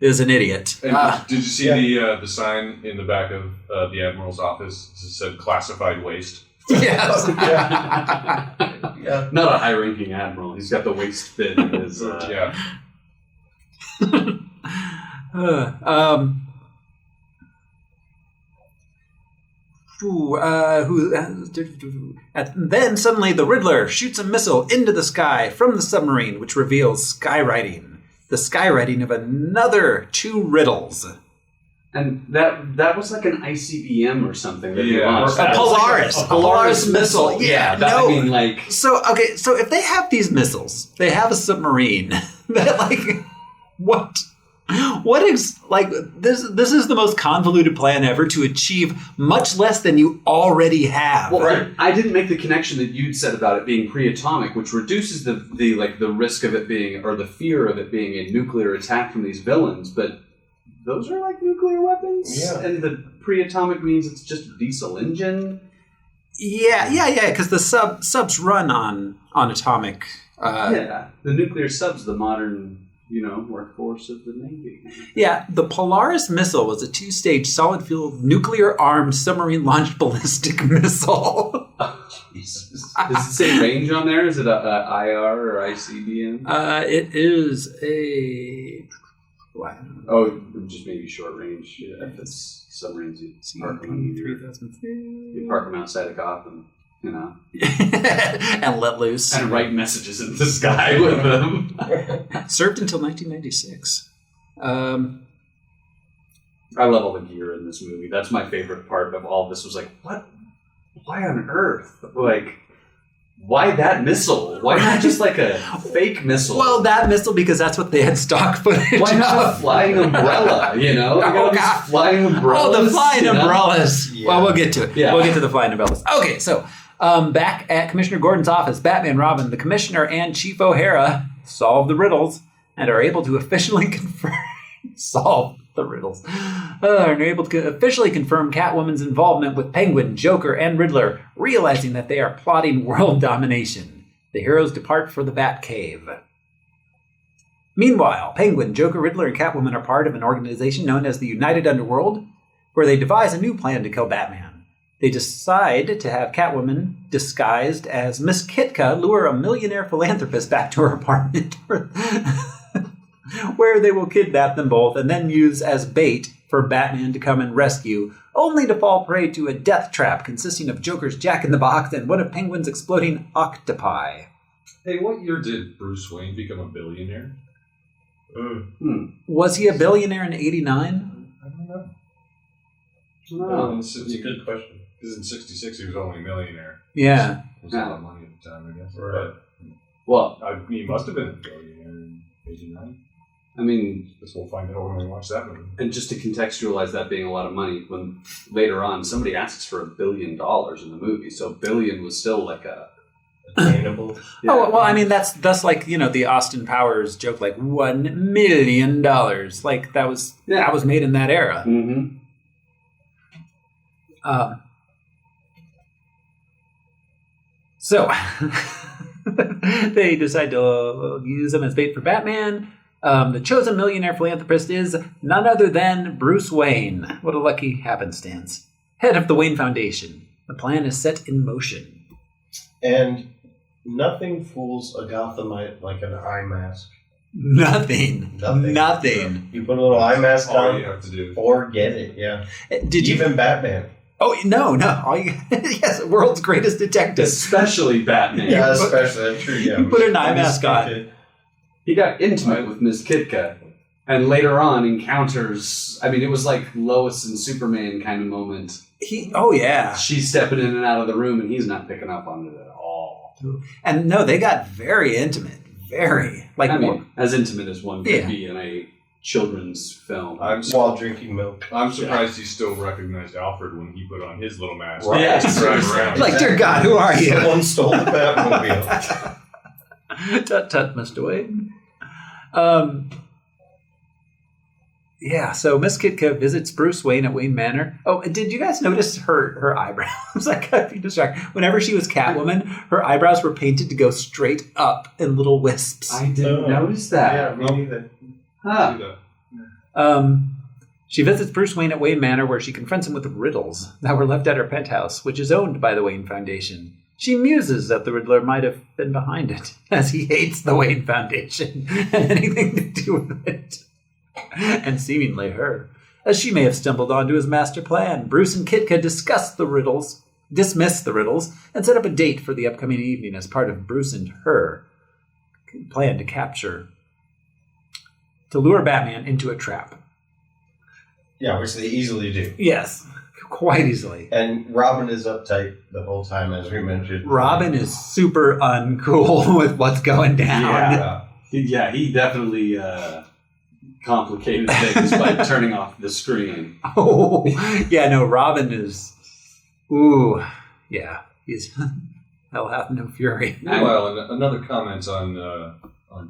is an idiot. And did you see the sign in the back of the Admiral's office? It said classified waste. Yes. Yeah. Not a high-ranking admiral. He's got the waist bin in his... Yeah. And then suddenly the Riddler shoots a missile into the sky from the submarine, which reveals skywriting. The skywriting of another 2 riddles. And that was like an ICBM or something that he Yeah. launched. A Polaris missile. Yeah, I mean, like... So if they have these missiles, they have a submarine. That, like, what is, like, this is the most convoluted plan ever to achieve much less than you already have. Well, I didn't make the connection that you'd said about it being pre-atomic, which reduces the risk of it being, or the fear of it being a nuclear attack from these villains, but those are like nuclear weapons? Yeah. And the pre-atomic means it's just a diesel engine? Yeah, because the subs run on atomic... yeah, the nuclear sub's the modern... workforce of the Navy. Yeah, the Polaris missile was a 2-stage solid-fuel nuclear-armed submarine-launched ballistic missile. Jesus. Does it say range on there? Is it a IR or ICBM? It is a... Oh, just maybe short range. Yeah, if it's submarines, you park them, you park them outside of Gotham. And let loose. And write messages in the sky with them. Served until 1996. I love all the gear in this movie. That's my favorite part of all this was like, what? Why on earth? Like, why that missile? Why not just like a fake missile? Well, that missile, because that's what they had stock footage Why not of. a flying umbrella, flying umbrellas. Oh, the flying umbrellas. Yeah. Well, we'll get to it. Yeah. We'll get to the flying umbrellas. Okay, so back at Commissioner Gordon's office, Batman, Robin, the Commissioner, and Chief O'Hara solve the riddles and are able to officially confirm... solve the riddles. Are able to officially confirm Catwoman's involvement with Penguin, Joker, and Riddler, realizing that they are plotting world domination. The heroes depart for the Batcave. Meanwhile, Penguin, Joker, Riddler, and Catwoman are part of an organization known as the United Underworld, where they devise a new plan to kill Batman. They decide to have Catwoman, disguised as Miss Kitka, lure a millionaire philanthropist back to her apartment, where they will kidnap them both and then use as bait for Batman to come and rescue, only to fall prey to a death trap consisting of Joker's Jack-in-the-Box and one of Penguin's exploding octopi. Hey, what year did Bruce Wayne become a billionaire? Was he a billionaire in 89? I don't know. No. It's a good question. Because in 66 he was only a millionaire. Yeah. It was a lot of money at the time, I guess. Right. Well, He must have been a billionaire in 89. I mean... Guess we'll find out when we watch that movie. And just to contextualize that being a lot of money, when later on somebody asks for $1 billion in the movie, so billion was still like a... Attainable. Yeah. Oh, well, I mean, that's like, the Austin Powers joke, like, $1 million. Like, that was made in that era. Mm-hmm. So, they decide to use them as bait for Batman. The chosen millionaire philanthropist is none other than Bruce Wayne. What a lucky happenstance. Head of the Wayne Foundation. The plan is set in motion. And nothing fools a Gothamite like an eye mask. Nothing. You put a little eye mask All on, you have to do. forget it, yeah. Did you... Even Batman. Oh, no. Yes, world's greatest detective. Especially Batman. Yeah, especially. That's true, yeah. You put an eye mask on. He got intimate with Miss Kitka, and later on encounters... I mean, it was like Lois and Superman kind of moment. Oh, yeah. She's stepping in and out of the room, and he's not picking up on it at all. And no, they got very intimate. Very. Like, I mean, as intimate as one could Yeah. be in a children's film. While drinking milk. I'm surprised he still recognized Alfred when he put on his little mask. Right. Yeah. To drive around. Like, dear God, who are you? Someone stole the Batmobile. Tut tut, Mr. Wayne. Yeah, so Miss Kitka visits Bruce Wayne at Wayne Manor. Oh, did you guys notice her eyebrows? I got to be distracted. Whenever she was Catwoman, her eyebrows were painted to go straight up in little wisps. I didn't notice that. Yeah, me neither. Huh. She visits Bruce Wayne at Wayne Manor, where she confronts him with riddles that were left at her penthouse, which is owned by the Wayne Foundation. She muses that the Riddler might have been behind it, as he hates the Wayne Foundation and anything to do with it. And seemingly her. as she may have stumbled onto his master plan. Bruce and Kitka dismiss the riddles, and set up a date for the upcoming evening as part of Bruce and her plan to lure Batman into a trap. Yeah, which they easily do. Yes, quite easily. And Robin is uptight the whole time, as we mentioned. Robin is super uncool with what's going down. Yeah, he definitely complicated things by turning off the screen. Oh, yeah, no, Robin is... Ooh, yeah, he's... Hell hath no fury. Meanwhile, another comment on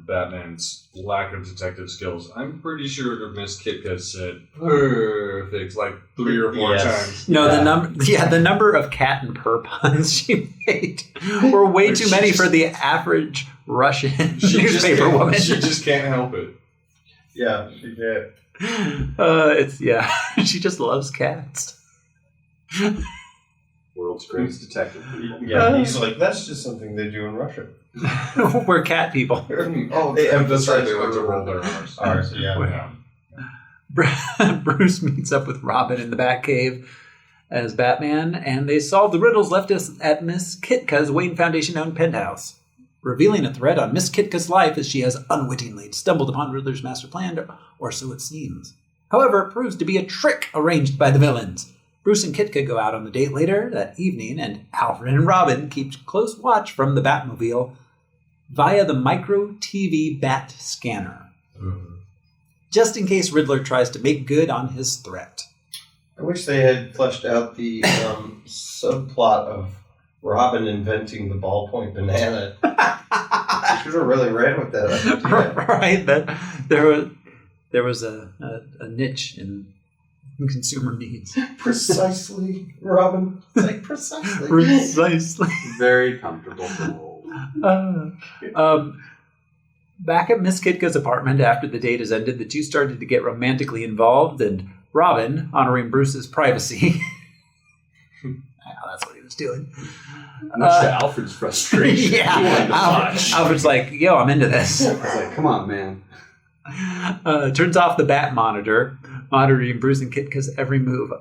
Batman's lack of detective skills. I'm pretty sure Miss Kitka said perfect like 3 or 4 times. No, the number of cat and purr puns she made were way too many for the average Russian newspaper woman. She just can't help it. Yeah, she did. She just loves cats. World's greatest detective. Yeah, he's like, that's just something they do in Russia. We're cat people. They emphasize they like to roll their R's. Ours, yeah. Bruce meets up with Robin in the Batcave as Batman, and they solve the riddles left us at Miss Kitka's Wayne Foundation-owned penthouse, revealing a thread on Miss Kitka's life as she has unwittingly stumbled upon Riddler's master plan, or so it seems. However, it proves to be a trick arranged by the villains. Bruce and Kitka go out on the date later that evening, and Alfred and Robin keep close watch from the Batmobile via the micro-TV bat scanner, just in case Riddler tries to make good on his threat. I wish they had fleshed out the subplot of Robin inventing the ballpoint banana. I should have really ran with that. Right, that there was a niche in consumer needs. Precisely, Robin. It's like precisely. Precisely. Very comfortable for old. Back at Miss Kitka's apartment after the date has ended, the two started to get romantically involved, and Robin, honoring Bruce's privacy. That's what he was doing. Much to Alfred's frustration. Alfred's like, yo, I'm into this. I was like, come on, man. Turns off the bat monitor, monitoring Bruce and Kitka's every move.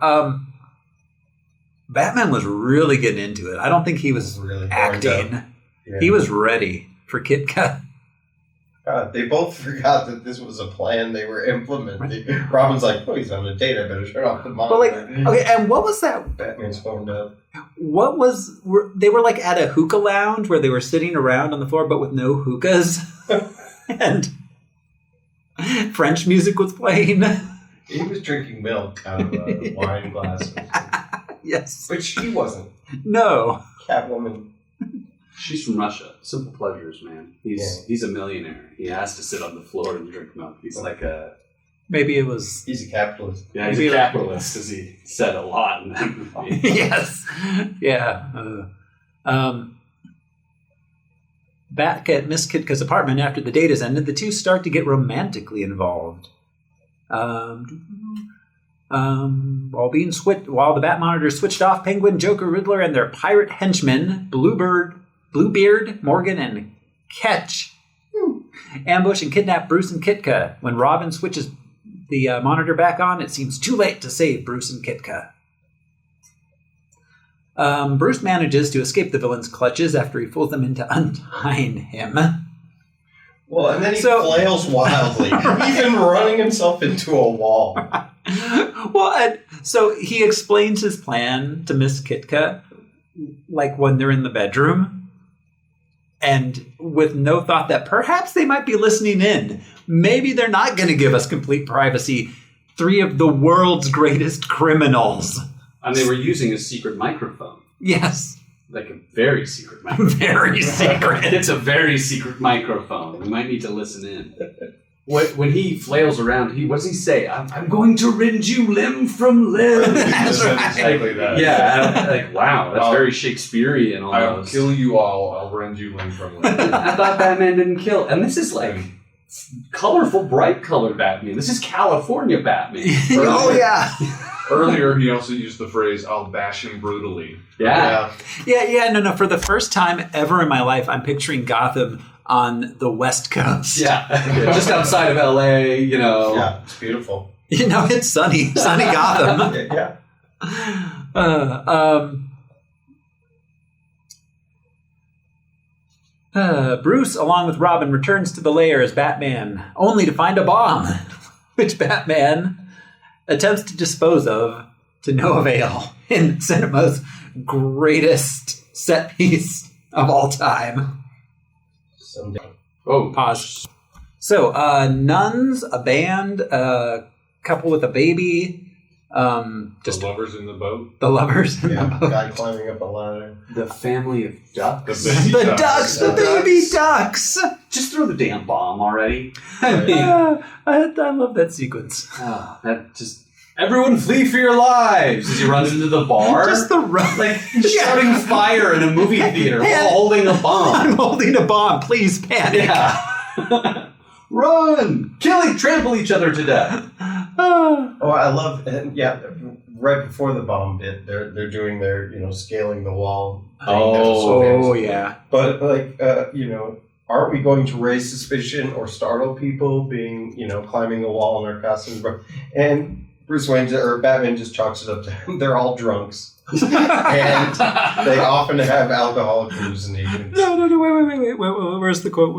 Batman was really getting into it. I don't think he was really acting. Yeah. He was ready for Kitka. God, they both forgot that this was a plan they were implementing. Robin's like, oh, he's on a date. I better turn off the monitor. But okay, and what was that? Batman's phoned up. They were like at a hookah lounge where they were sitting around on the floor, but with no hookahs. And French music was playing. He was drinking milk out of a wine glass. Yes. But she wasn't. No. Catwoman. She's from Russia. Simple pleasures, man. He's a millionaire. He has to sit on the floor and drink milk. He's like a... Maybe it was... He's a capitalist. Yeah, he's a capitalist, as he said a lot in that movie. Yes. Yeah. Back at Miss Kitka's apartment after the date has ended, the two start to get romantically involved. While the Bat Monitor switched off, Penguin, Joker, Riddler, and their pirate henchmen, Bluebeard, Morgan, and Ketch, ambush and kidnap Bruce and Kitka. When Robin switches the monitor back on, it seems too late to save Bruce and Kitka. Bruce manages to escape the villain's clutches after he fools them into untying him. Well, and then he flails wildly, even running himself into a wall. Well, so he explains his plan to Miss Kitka, like when they're in the bedroom, and with no thought that perhaps they might be listening in. Maybe they're not going to give us complete privacy. 3 of the world's greatest criminals. And they were using a secret microphone. Yes. Like a very secret microphone. Very secret. It's a very secret microphone. We might need to listen in. When he flails around, what does he say? I'm going to rend you limb from limb. That's exactly that. Yeah, like, wow, that's very Shakespearean almost. I'll kill you all, I'll rend you limb from limb. I thought Batman didn't kill. And this is like colorful, bright colored Batman. This is California Batman. Oh, yeah. Earlier, he also used the phrase, I'll bash him brutally. Yeah. No. For the first time ever in my life, I'm picturing Gotham on the West Coast. Yeah. Just outside of LA, you know. Yeah, it's beautiful. You know, it's sunny Gotham. Yeah. Bruce, along with Robin, returns to the lair as Batman, only to find a bomb, which Batman attempts to dispose of to no avail in cinema's greatest set piece of all time. Someday. Oh, Pause. So, nuns, a band, a couple with a baby, Just the lovers in the boat. The lovers in Yeah, the boat. guy climbing up a ladder. the family of ducks. The ducks, the baby ducks. Just throw the damn bomb already. I mean, I love that sequence. that just everyone flee for your lives as he runs into the bar. Just the run. Like he's shouting fire in a movie theater while holding a bomb. I'm holding a bomb. Please panic. Yeah. Run! Trample each other to death. Oh, I love, yeah, right before the bomb bit, they're doing their, scaling the wall thing. That was so famous. Oh, yeah. But, aren't we going to raise suspicion or startle people being, climbing the wall in their costumes? And Bruce Wayne, or Batman just chalks it up to them. They're all drunks. And they often have alcoholic hallucinations. No, wait. Where's the quote?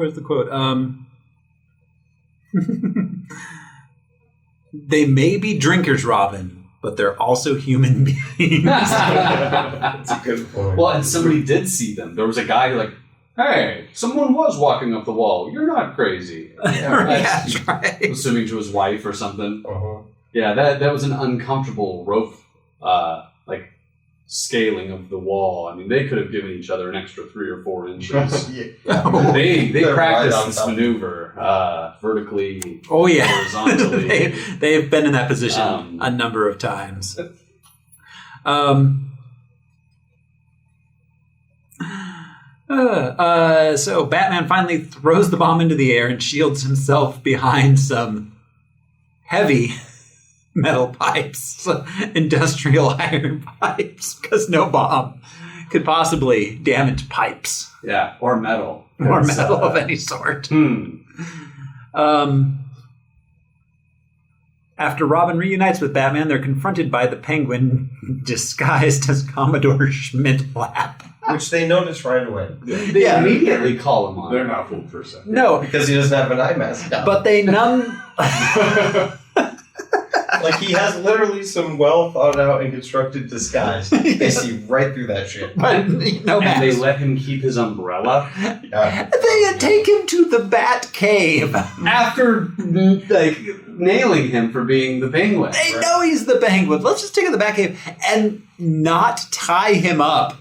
They may be drinkers, Robin, but they're also human beings. That's a good point. Well, and somebody did see them. There was a guy like, hey, someone was walking up the wall. You're not crazy. That's right. Assuming to his wife or something. Uh-huh. Yeah, that was an uncomfortable rope, scaling of the wall. I mean, they could have given each other an extra 3 or 4 inches. Yeah. They They're practiced right on this top. maneuver vertically, Oh, yeah. horizontally. They've been in that position a number of times. So Batman finally throws the bomb into the air and shields himself behind some heavy metal pipes, industrial iron pipes, because no bomb could possibly damage pipes Yeah, or metal. or It's, metal of any sort. After Robin reunites with Batman, they're confronted by the Penguin disguised as Commodore Schmidlap. Which they notice right away. They immediately call him on. They're not fooled for a second. No, Because he doesn't have an eye mask on. but they Like, he has literally some well thought out and constructed disguise. They see right through that shit. but no And they mask. let him keep his umbrella Yeah. They take him to the Bat Cave. after nailing him for being the Penguin. They know he's the Penguin. Let's just take him to the Bat Cave and not tie him up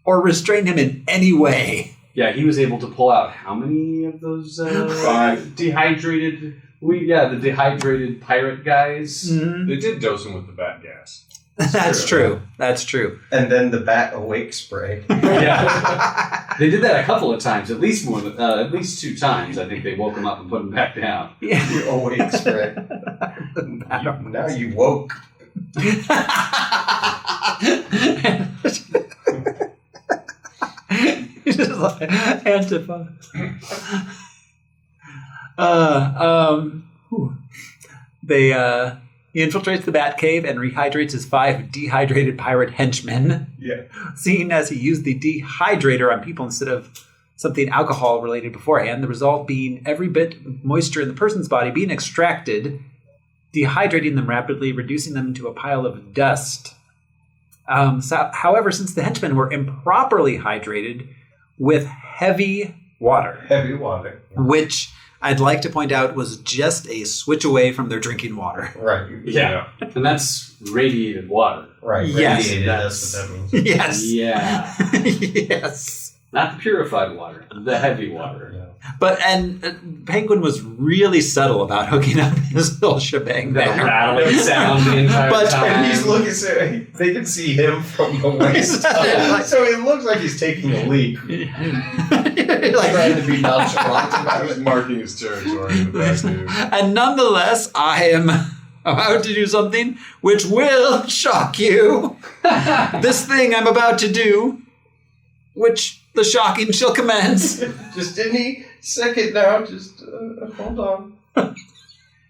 or restrain him in any way. Yeah, he was able to pull out how many of those 5 dehydrated? The dehydrated pirate guys. Mm-hmm. They did dose him with the bat gas. That's true. That's true. And then the Bat Awake spray. Yeah, they did that a couple of times, at least 2 times. I think they woke him up and put him back down. Yeah. The Awake spray. Now you woke. Just like Antifa. He infiltrates the Batcave and rehydrates his 5 dehydrated pirate henchmen. Yeah. Seeing as he used the dehydrator on people instead of something alcohol related beforehand, the result being every bit of moisture in the person's body being extracted, dehydrating them rapidly, reducing them into a pile of dust. However, since the henchmen were improperly hydrated with heavy water, which I'd like to point out was just a switch away from their drinking water. Right. Yeah. And that's radiated water. Right. Yes. Radiated, that's what that means. Yes. Yeah. Yes. Not the purified water, the heavy water. Yeah. But, and Penguin was really subtle about hooking up his little shebang That there. rattling sound the entire But- time. And he's looking, so they can see him from the waist up. So it looks like he's taking a leak. Trying to be nonchalant about He's it. marking his territory in the best news. And nonetheless, I am about to do something which will shock you. This thing I'm about to do, which the shocking shall commence. Just any second now, just hold on.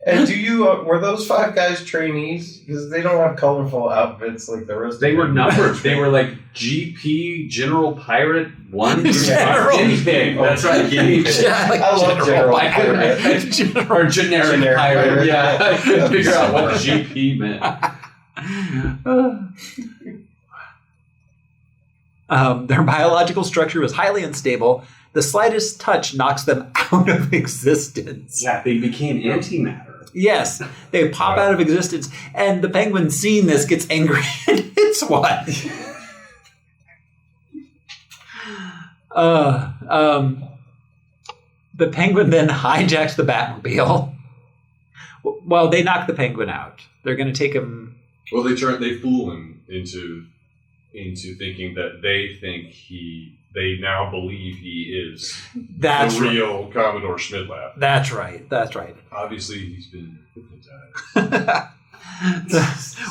And do you were those 5 guys trainees? Because they don't have colorful outfits like the rest. They of were them. numbered. They were like GP General Pirate 1. General. Guinea pig. That's right. Guinea pig. Yeah, like I love General Pirate. Pirate. Or generic pirate. pirate. Yeah, I couldn't figure out what GP meant. Their biological structure was highly unstable. The slightest touch knocks them out of existence. Yeah, they became antimatter. Yes, they pop out of existence, and the Penguin, seeing this, gets angry and hits one. The Penguin then hijacks the Batmobile. Well, they knock the Penguin out. They're going to take him. Well, they fool him into thinking that they now believe he is That's the real Commodore Schmidlap. That's right. That's right. Obviously, he's been hypnotized.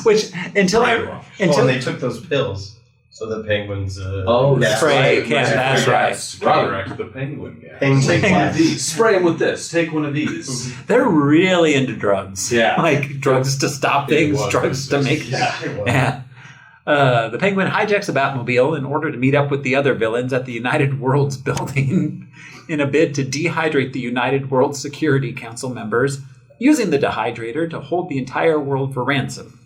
Which until And they took those pills, so the Penguin's that's spray right. can. That's right. Counteract the Penguin gas. Penguin Take one of gas. these. Spray him with this. Take one of these. They're really into drugs. Yeah. Like drugs to stop things, was drugs to make. Yeah, it was. Yeah. The Penguin hijacks the Batmobile in order to meet up with the other villains at the United Worlds building in a bid to dehydrate the United World Security Council members, using the dehydrator to hold the entire world for ransom.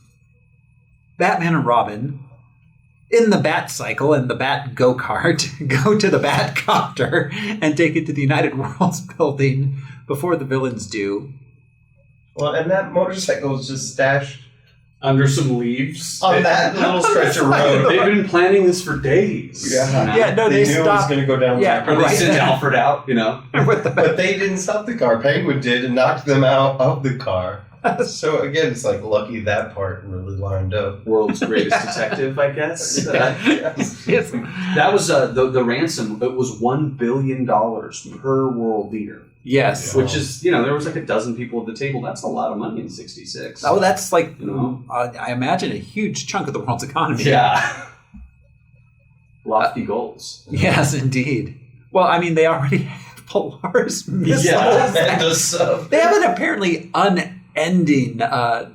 Batman and Robin, in the Bat Cycle and the Bat Go-Kart, go to the Batcopter and take it to the United Worlds building before the villains do. Well, and that motorcycle is just stashed Under some leaves. on that little stretch of road. They've been planning this for days. Yeah, no, they they knew it was stopped. going to go down. Yeah, Or they right. sent Alfred out, you know. With the But they didn't stop the car. Penguin did and knocked them out of the car. So again, it's like lucky that part really lined up. World's greatest detective, I guess. Yes. That was the ransom. It was $1 billion per world leader. Yes. Which is, there was like a dozen people at the table. That's a lot of money in '66. Oh, that's like, You know? I imagine, a huge chunk of the world's economy. Yeah. Lofty goals. Yes, indeed. Well, I mean, they already have Polaris missiles. And a sub. They have an apparently unending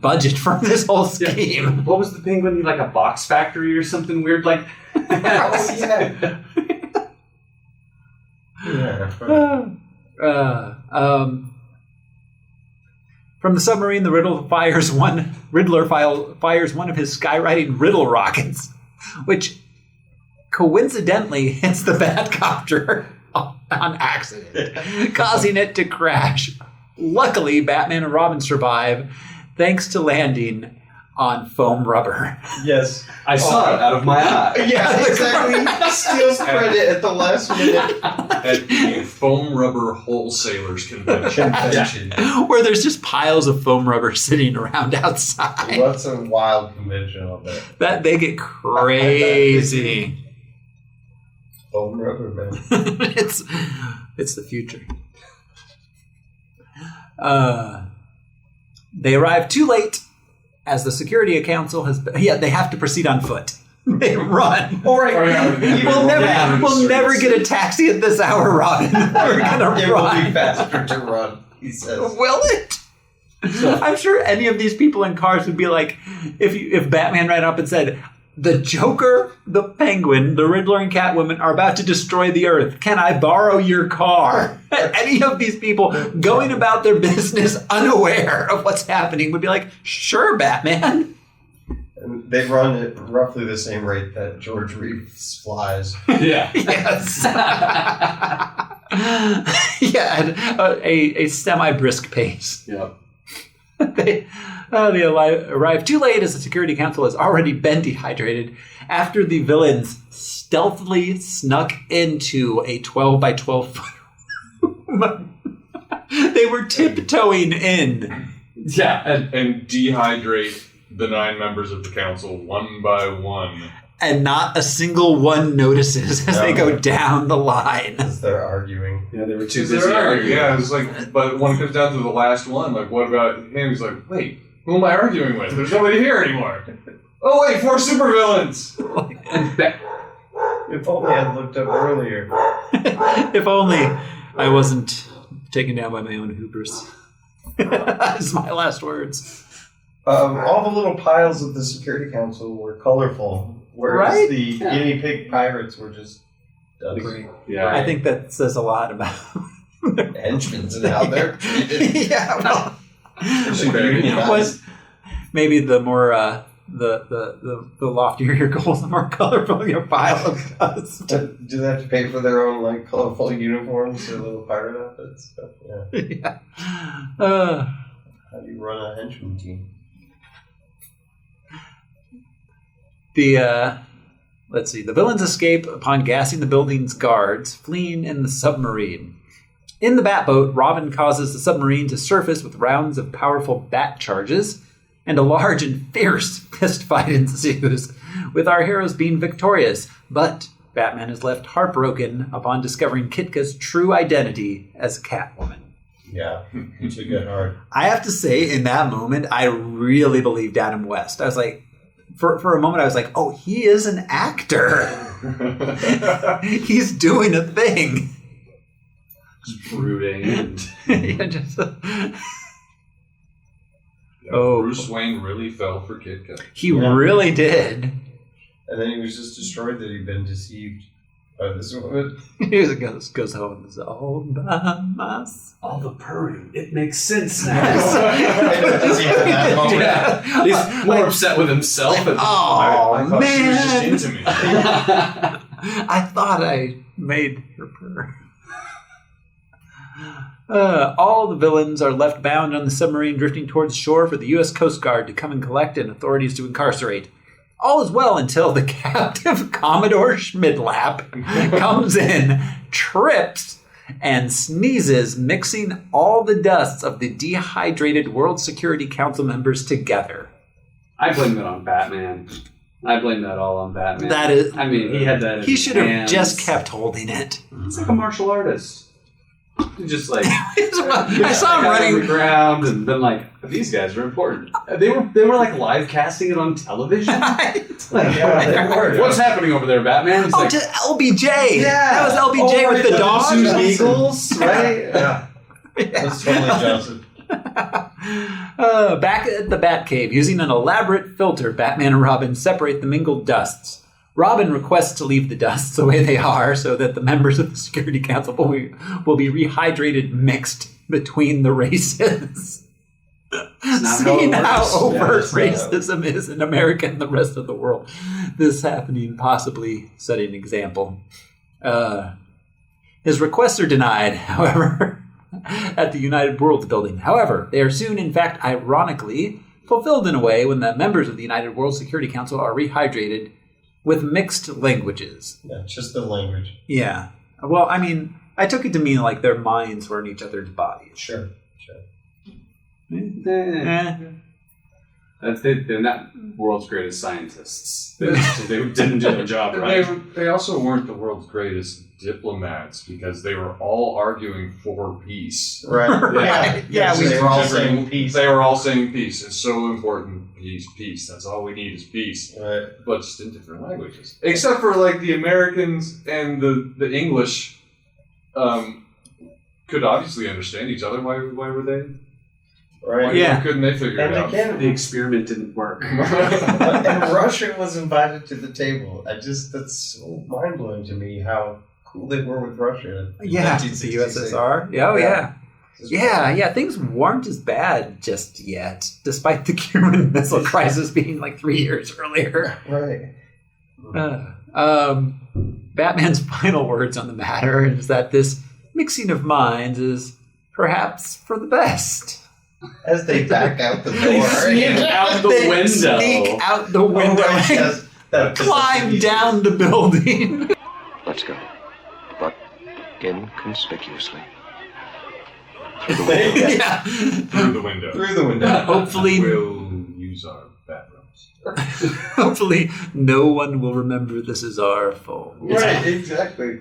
budget for this whole scheme. What was the Penguin? Like a box factory or something weird like Oh, yeah. From the submarine, the Riddler fires one of his skywriting Riddle rockets, which coincidentally hits the Batcopter on accident, causing it to crash. Luckily, Batman and Robin survive thanks to landing on foam rubber. Yes. I saw it out of my eye. Yeah, exactly. Steals credit at the last minute. At the Foam Rubber Wholesalers Convention. Where there's just piles of foam rubber sitting around outside. That's a wild convention on that. That they get crazy. Foam rubber, man. it's the future. They arrive too late, as the Security Council has. They have to proceed on foot. They run. All right. We'll never get a taxi at this hour, Robin. We're gonna It run. will be faster to run, he says. Will it? I'm sure any of these people in cars would be like, if Batman ran up and said, "The Joker, the Penguin, the Riddler, and Catwoman are about to destroy the Earth. Can I borrow your car?" Any of these people going about their business unaware of what's happening would be like, "Sure, Batman." And they run at roughly the same rate that George Reeves flies. Yeah. Yes. Yeah, at a semi-brisk pace. Yep. They arrive too late as the Security Council has already been dehydrated after the villains stealthily snuck into a 12 by 12 foot room. They were tiptoeing in. Yeah. And dehydrate the 9 members of the council one by one. And not a single one notices as they go down the line. As they're arguing. Yeah, they were too There busy are, arguing. yeah, it's like, but when it comes down to the last one, like, what about him? He's like, wait, who am I arguing with? There's nobody here anymore. Oh, wait, 4 supervillains. If only I looked up earlier. If only I wasn't taken down by my own hubris. That's my last words. All the little piles of the Security Council were colorful, whereas Right? the guinea pig pirates were just Great. Yeah. I think that says a lot about henchmen and how they're treated. yeah, well, Unionized. was maybe the more the loftier your goals, the more colorful your pile of dust. Do they have to pay for their own like colorful uniforms or little pirate outfits? Yeah. Yeah. How do you run a henchman team? Let's see. The villains escape upon gassing the building's guards, fleeing in the submarine. In the Batboat, Robin causes the submarine to surface with rounds of powerful bat charges, and a large and fierce fistfight ensues, with our heroes being victorious. But Batman is left heartbroken upon discovering Kitka's true identity as Catwoman. Yeah, he took it hard. I have to say, in that moment, I really believed Adam West. I was like, for a moment, I was like, oh, he is an actor. He's doing a thing. Just brooding. And Yeah, just, Bruce Wayne really fell for Kitka. he really did. And then he was just destroyed that he'd been deceived by this woman. He goes home and is all by myself. all the purring. It makes sense now. Yeah. He's more upset with himself. And, Oh, I thought man. she was just into me. I thought I made her purr. All the villains are left bound on the submarine drifting towards shore for the U.S. Coast Guard to come and collect and authorities to incarcerate. All is well until the captive Commodore Schmidlap comes in, trips, and sneezes, mixing all the dusts of the dehydrated World Security Council members together. I blame it on Batman. I blame that all on Batman. That is- I mean, he had that in He his should have hands. just kept holding it. He's like a martial artist. He just like I saw him got on running. the ground and been like, these guys are important. They were like live casting it on television. Like, Yeah, they were. what's happening over there, Batman? It's Oh, like, to LBJ. yeah, That was LBJ with the dog. Two Eagles, right? Yeah. That's totally Johnson. Back at the Batcave, using an elaborate filter, Batman and Robin separate the mingled dusts. Robin requests to leave the dusts the way they are so that the members of the Security Council will be rehydrated mixed between the races. not Seeing how it how works. overt Yeah, it's not. racism is in America and the rest of the world. This happening possibly setting an example. His requests are denied, however, at the United Worlds building. However, they are soon, in fact, ironically, fulfilled in a way when the members of the United World Security Council are rehydrated with mixed languages. Yeah, just the language. Yeah. Well, I mean, I took it to mean like their minds were in each other's bodies. Sure. Eh. They're not world's greatest scientists. They didn't do their job right. They also weren't the world's greatest diplomats because they were all arguing for peace. Right. Right. Yeah, they were all saying peace. They were all saying peace. It's so important. Peace, peace. That's all we need is peace. Right. But just in different languages. Except for like the Americans and the English could obviously understand each other. Why were they? Right. Why Yeah. couldn't they figure And it out? again, The experiment didn't work. and Russia was invited to the table. That's so mind blowing to me how cool they were with Russia. in Yeah, the 1966. USSR. Oh, yeah. Just- Yeah, things weren't as bad just yet, despite the Cuban Missile Crisis being like 3 years earlier. Right. Batman's final words on the matter is that this mixing of minds is perhaps for the best. As they back out the door. They sneak out the They window. Sneak out the window Right, and yes. That- climb down the building. Let's go. But inconspicuously. Yeah. Through the window. Through the window. Hopefully, We'll use our bathrooms. hopefully, no one will remember this is our fault. Right, exactly.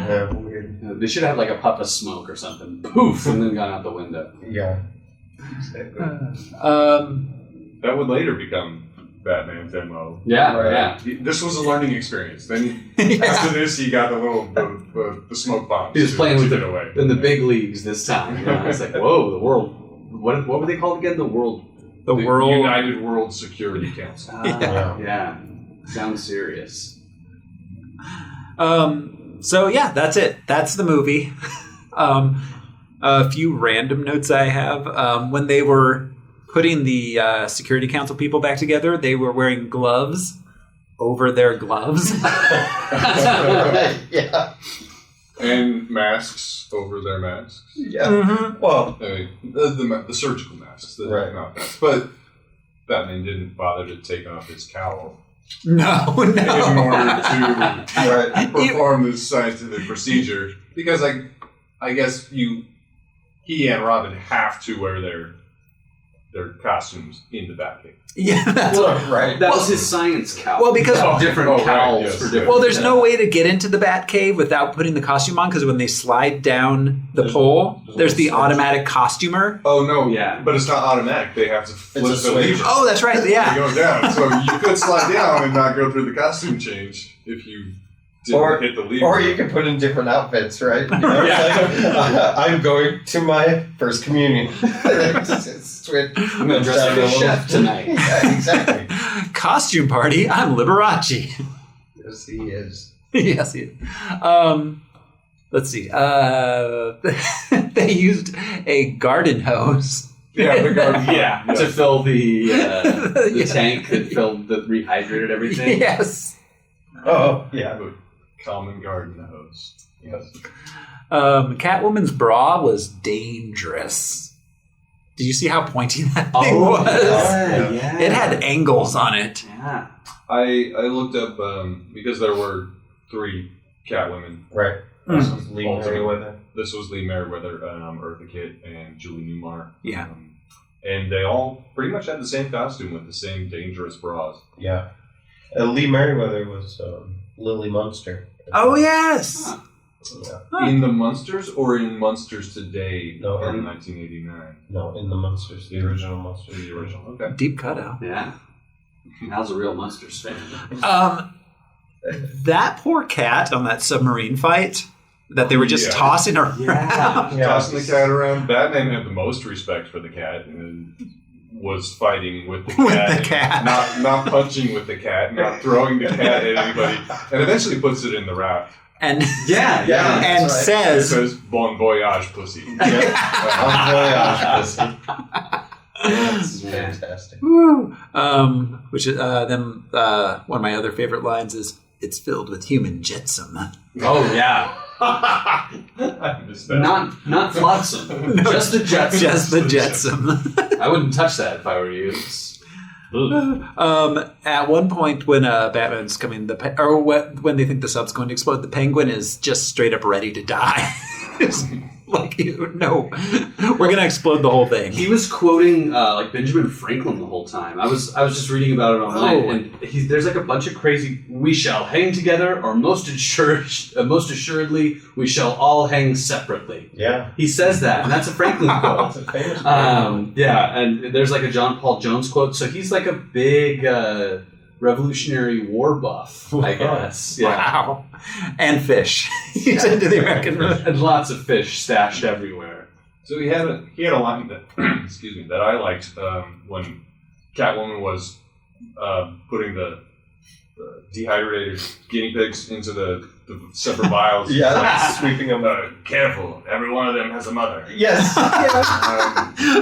Yeah, weird. They should have like a puff of smoke or something. Poof! And then gone out the window. Yeah. Exactly. That would later become Batman demo. Yeah, Right. yeah. This was a learning experience. Then after this, he got the smoke bombs. He was playing with it the away. in the big leagues this time. You know? It's like, whoa, the world. What were they called again? The world. The world. United World Security Council. Yeah. Sounds serious. So yeah, that's it. That's the movie. A few random notes I have. When they were putting the Security Council people back together, they were wearing gloves over their gloves. Yeah. And masks over their masks. Yeah. Mm-hmm. Well, I mean, the surgical masks, Right. not masks. But Batman didn't bother to take off his cowl No. in order to right. perform this scientific procedure, because I guess he and Robin have to wear their costumes in the Batcave. Yeah, that's Right. That was his science cowl. Well, because- different right, cowls yes, for yes. different. Well, there's no way to get into the Batcave without putting the costume on, because when they slide down the pole, there's the automatic costumer. Oh no, Yeah. but it's not automatic. They have to flip a the switch. lever Oh, that's right. to Yeah. go down. So you could slide down and not go through the costume change if you didn't hit the lever. Or you can put in different outfits, right? You know, Yeah. I'm going to my first communion. Switch. I'm going to dress like a chef tonight. Yeah, exactly. Costume party. I'm Liberace. Yes, he is. Yes, he is. Let's see. They used a garden hose. Yeah, the garden. Yeah, to fill the tank that rehydrated everything. Yes. Oh, yeah. The common garden hose. Yes. Catwoman's bra was dangerous. Did you see how pointy that thing Oh, was? yeah. It had angles on it. Yeah. I looked up because there were 3 Catwomen. Right. Mm. This was Lee Merriweather. This was Lee Merriweather, Eartha Kitt, and Julie Newmar. Yeah. And they all pretty much had the same costume with the same dangerous bras. Yeah. Lee Merriweather was Lily Munster. Oh, yes. Yeah. In the Munsters or in Munsters Today No, from in- 1989? No, in the Munsters, the original Munsters. The original. Okay. Deep cutout. Yeah. Al's a real Munsters fan. That poor cat on that submarine fight that they were just Yeah. tossing her around. Yeah. Tossing the cat around. Batman had the most respect for the cat and was fighting with the With cat. the cat. Not punching with the cat, not throwing the cat at anybody. And eventually puts it in the raft. And Yeah. Yeah. and That's right. It says, says, Bon voyage, pussy. That's fantastic. Woo. Which is then one of my other favorite lines is, "It's filled with human jetsam." Oh, yeah. I missed that. Not flotsam. Just the jetsam. Just the jetsam. I wouldn't touch that if I were you. At one point, when Batman's coming, when they think the sub's going to explode, the Penguin is just straight up ready to die. It's like, no, we're gonna explode the whole thing. He was quoting like Benjamin Franklin the whole time. I was just reading about it online, and there's like a bunch of crazy. We shall hang together, or most assuredly, we shall all hang separately. Yeah. He says that, and that's a Franklin quote. That's a famous Yeah, and there's like a John Paul Jones quote. So he's like a big Revolutionary War buff, I guess. Yeah. Wow. And fish. He's into the American And lots of fish stashed everywhere. So he had a line that excuse me, that I liked when Catwoman was putting the dehydrated guinea pigs into the separate vials. Yeah, like sweeping them. Careful, every one of them has a mother. Yes.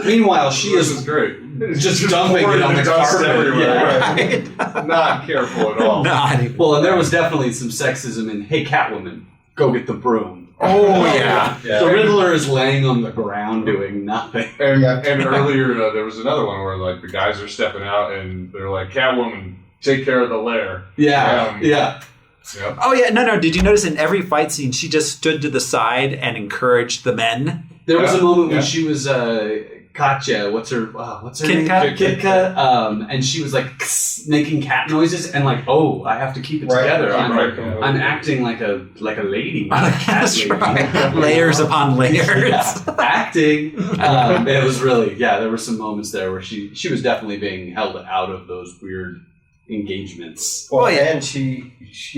Meanwhile, she This is is great. just dumping it on the dust carpet. everywhere. Yeah. Not careful at all. Well, and there was definitely some sexism in, hey, Catwoman, go get the broom. Oh, yeah. The Riddler is laying on the ground doing nothing. And earlier there was another one where like the guys are stepping out and they're like, Catwoman, take care of the lair. Yeah. Yep. Oh, yeah. No. Did you notice in every fight scene, she just stood to the side and encouraged the men? There was a moment when Yeah. she was Katya, what's her name? Kitka? Kitka, and she was like making cat noises, and like, oh, I have to keep it together. I'm acting like a lady, not a cat That's lady. right. Layers upon layers. Yeah. Acting. It was really, there were some moments there where she was definitely being held out of those weird engagements. Well, Oh, yeah. and she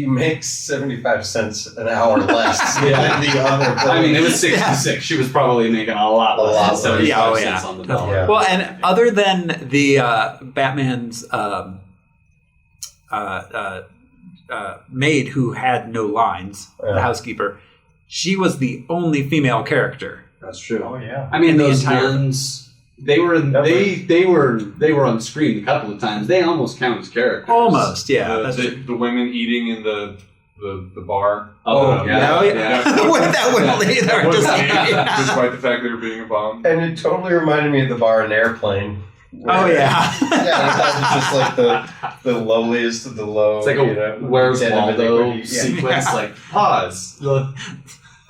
makes 75 cents an hour less than the other. I mean, it was 66. She was probably making a lot less than 75 cents on the dollar. Yeah. Well, and other than the Batman's maid who had no lines, the housekeeper, she was the only female character. That's true. Oh yeah. I mean, In the those entire- nuns, they were on screen a couple of times. They almost count as characters. Almost, yeah. The women eating in the bar. Oh, yeah. Oh, yeah. That wouldn't leave there. That Just, wasn't me, despite the fact they were being a bomb. And it totally reminded me of the bar in Airplane. oh, yeah. Yeah, it's just like the lowliest of the low. It's like a Where's den of Waldo iniquity. Yeah. sequence, like, pause.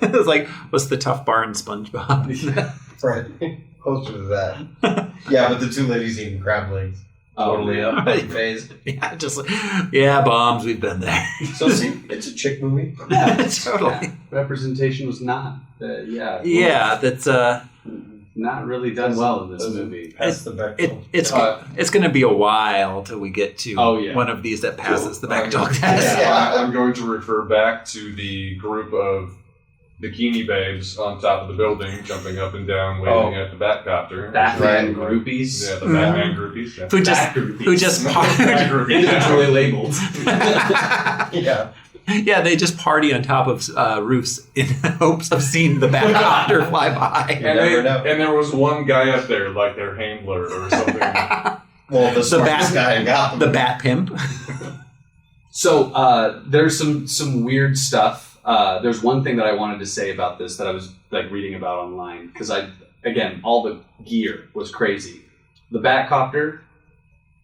It was like, what's the tough bar in SpongeBob? Right. Closer to that. Yeah, but the two ladies eating crab legs. Totally up phase. Yeah, just like, yeah, bombs, we've been there. So see, it's a chick movie. Totally. Representation was not, Yeah, that's not really done well in this movie. Pass the Bechdel. it's going to be a while till we get to one of these that passes the Bechdel test. I'm going to refer back to the group of bikini babes on top of the building, jumping up and down, waving at the Batcopter. Batman groupies. Yeah, the Batman groupies. Yeah. Who just individually labeled. Yeah. Yeah, they just party on top of roofs in hopes of seeing the Batcopter fly by. And there was one guy up there, like their handler or something. Well, the smartest guy in Gotham. The Bat Pimp. So there's some weird stuff. There's one thing that I wanted to say about this that I was like reading about online because again all the gear was crazy. The Batcopter,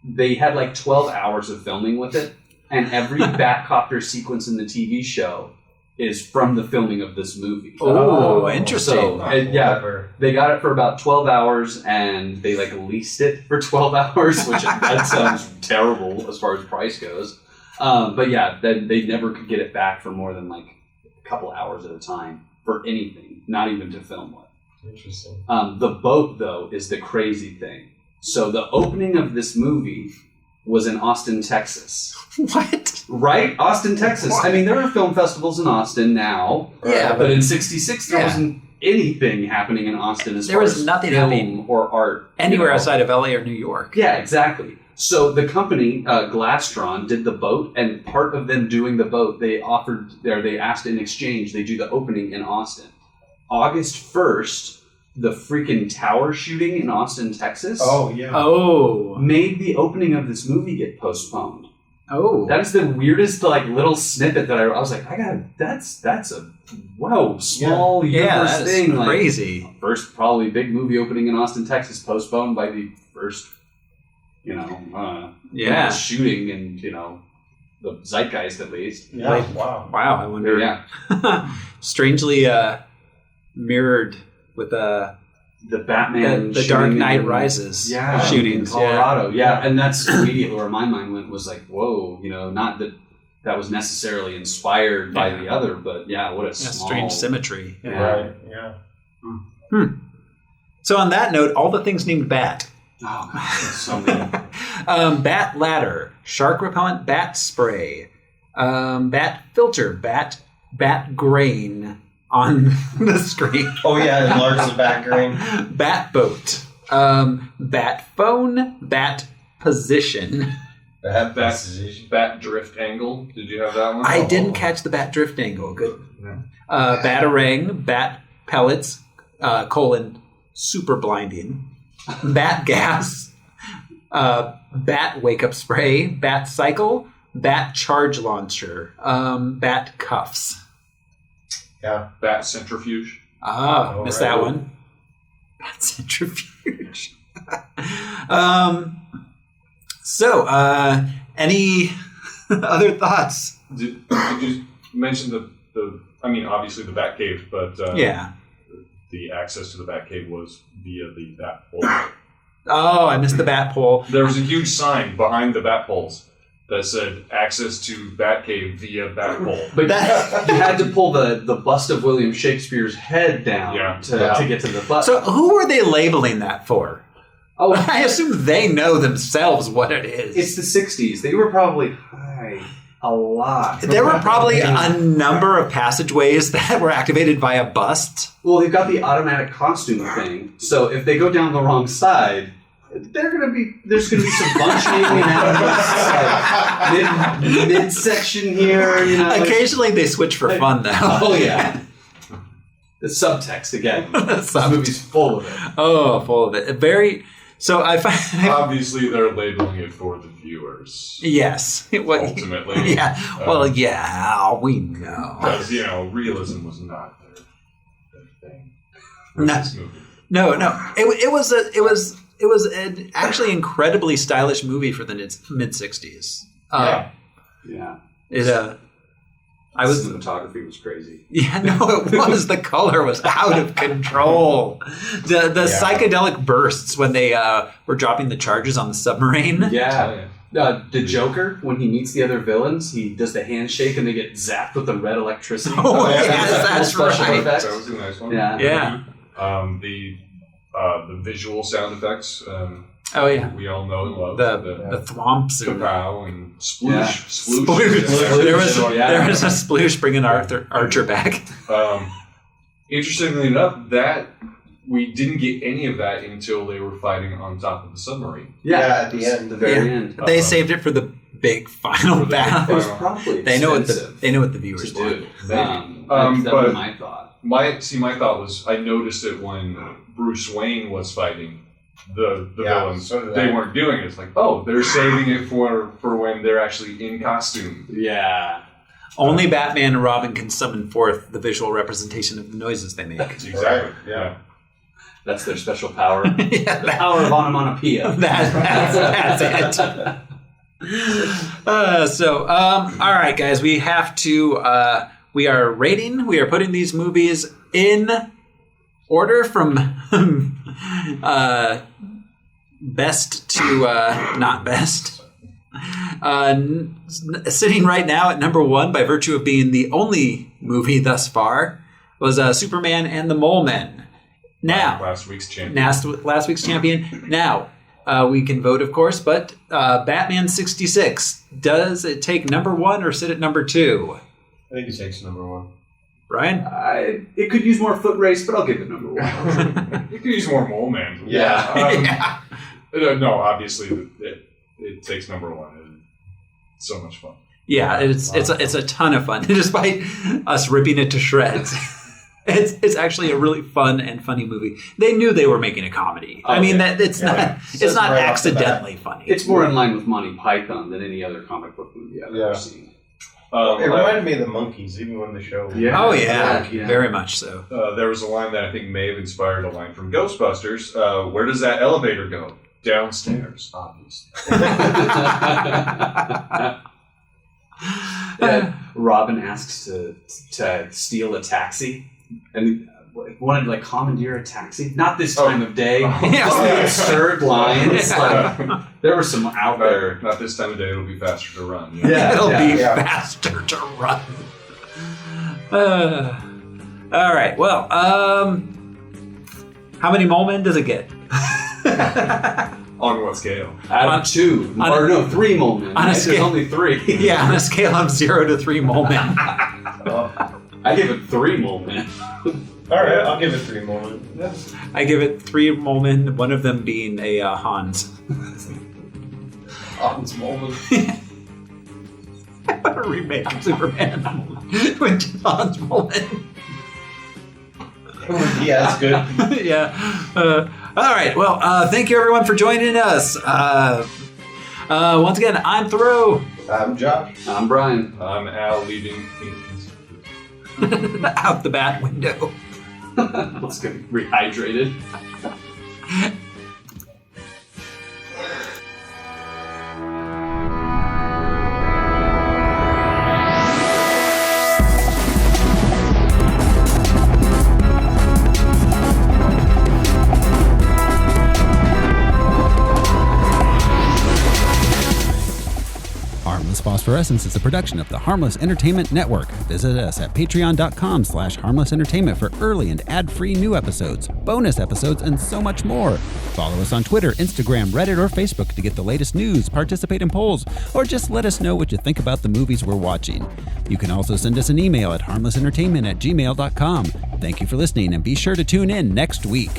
they had like 12 hours of filming with it, and every Batcopter sequence in the TV show is from the filming of this movie. Oh, interesting. So they got it for about 12 hours, and they like leased it for 12 hours, which that sounds terrible as far as price goes. But yeah, then they never could get it back for more than like a couple hours at a time for anything, not even to film with. Interesting. The boat, though, is the crazy thing. So the opening of this movie was in Austin, Texas. What? Right? Austin, Texas. What? I mean, there are film festivals in Austin now. Yeah. But in 66, there wasn't anything happening in Austin as there far was as nothing film happening or art. anywhere outside of LA or New York. Yeah, exactly. So the company, Glastron, did the boat, and part of them doing the boat, they asked in exchange, they do the opening in Austin. August 1st, the freaking tower shooting in Austin, Texas. Oh, yeah. Oh. Made the opening of this movie get postponed. Oh. That's the weirdest, like, little snippet that I was like, that's a, small universe thing. Crazy. Like, first, probably big movie opening in Austin, Texas, postponed by the first, shooting and, the zeitgeist at least. Yeah, wow. Wow, I wonder. Yeah. Strangely mirrored with the Batman, the Dark Knight Rises shootings in Colorado. Yeah, and that's immediately where my mind went, was like, whoa, not that was necessarily inspired by the other, but what a small, strange symmetry. Yeah. Right, yeah. So on that note, all the things named Bat. Oh, God, so many. Bat ladder, shark repellent, bat spray, bat filter, bat grain on the screen. Oh yeah, enlarge the bat grain. Bat boat, bat phone, bat position. Bat drift angle. Did you have that one? I didn't catch the bat drift angle. Good. Batarang, bat pellets, super blinding. Bat gas, bat wake-up spray, bat cycle, bat charge launcher, bat cuffs. Yeah. Bat centrifuge. Missed that one. Bat centrifuge. Any other thoughts? Did you mention obviously the Bat Cave, but the access to the Batcave was via the Bat Pole. Oh, I missed the Bat Pole. There was a huge sign behind the Bat Poles that said access to Batcave via Bat Pole. But you had to pull the bust of William Shakespeare's head down to get to the bus. So who were they labeling that for? Oh, I assume they know themselves what it is. it's the 60s. They were probably high a lot. There were probably a number of passageways that were activated via busts. Well, they've got the automatic costume thing, so if they go down the wrong side, there's gonna be some bunch hanging out, like, midsection here. You know, Occasionally they switch for fun, though. Oh yeah, the subtext again. This movie's full of it. Oh, full of it. Very. So I find. Obviously, they're labeling it for the viewers. Yes. Ultimately. Yeah. Well, yeah, we know. Because, realism was not their thing. No. This movie. No. It was an actually incredibly stylish movie for the mid '60s. Yeah. Cinematography was crazy. Yeah, no, it was. The color was out of control. The psychedelic bursts when they were dropping the charges on the submarine. Yeah. The Joker, when he meets the other villains, he does the handshake and they get zapped with the red electricity. Oh, yes, that's special right. effects. That was a nice one. Yeah. The visual sound effects. Oh yeah, we all know and love the thwomps and kapow and sploosh. There was a sploosh bringing Archer back. Interestingly enough, that we didn't get any of that until they were fighting on top of the submarine. Yeah, at the end, the very end. They saved it for the big final battle. It was probably they know what the viewers do. want. That was my thought. My thought was I noticed it when Bruce Wayne was fighting the villains. So they weren't doing it. It's like, they're saving it for when they're actually in costume. Yeah. Only Batman and Robin can summon forth the visual representation of the noises they make. Exactly. Right. Yeah. That's their special power. Yeah, the power of onomatopoeia. That's it. All right, guys, we have to. We are putting these movies in order from best to not best. Sitting right now at number 1 by virtue of being the only movie thus far was Superman and the Mole Men. Now, last week's champion. Now, we can vote, of course, but Batman 66, does it take number 1 or sit at number 2? I think it takes number 1. Brian? It could use more foot race, but I'll give it number 1. You could use more Mole Man. Yeah. No, obviously it takes number 1. It's so much fun. Yeah, it's a ton of fun, despite us ripping it to shreds. It's actually a really fun and funny movie. They knew they were making a comedy. I mean, that it's not right accidentally funny. It's more in line with Monty Python than any other comic book movie I've ever seen. It reminded me of the Monkees, even when the show. Yeah. Oh yeah, very much so. There was a line that I think may have inspired a line from Ghostbusters. Where does that elevator go? Downstairs, obviously. Robin asks to steal a taxi, and wanted to commandeer a taxi. Not this time of day. Just the absurd lines. There were some out there. Not this time of day. It'll be faster to run. It'll be faster to run. All right. Well, how many Mole Men does it get? On what scale? Out of 2. Or no, 3 Mole Men. On a scale, there's only 3. Yeah, on a scale of 0 to 3 Mole Men. I give it 3 Mole Men. All right, I'll give it 3 Mole Men. Yes. I give it 3 Mole Men, one of them being a Hans. Hans Mole Men. A remake of Superman with Hans Mole Men. Yeah, that's good. Yeah. All right. Well, thank you everyone for joining us. Once again, I'm Thoreau. I'm Josh. I'm Brian. I'm Al, leaving out the bat window. Let's get rehydrated. Harmless Phosphorescence is a production of the Harmless Entertainment Network. Visit us at patreon.com/harmlessentertainment for early and ad-free new episodes, bonus episodes, and so much more. Follow us on Twitter, Instagram, Reddit, or Facebook to get the latest news, participate in polls, or just let us know what you think about the movies we're watching. You can also send us an email at harmlessentertainment@gmail.com. Thank you for listening, and be sure to tune in next week.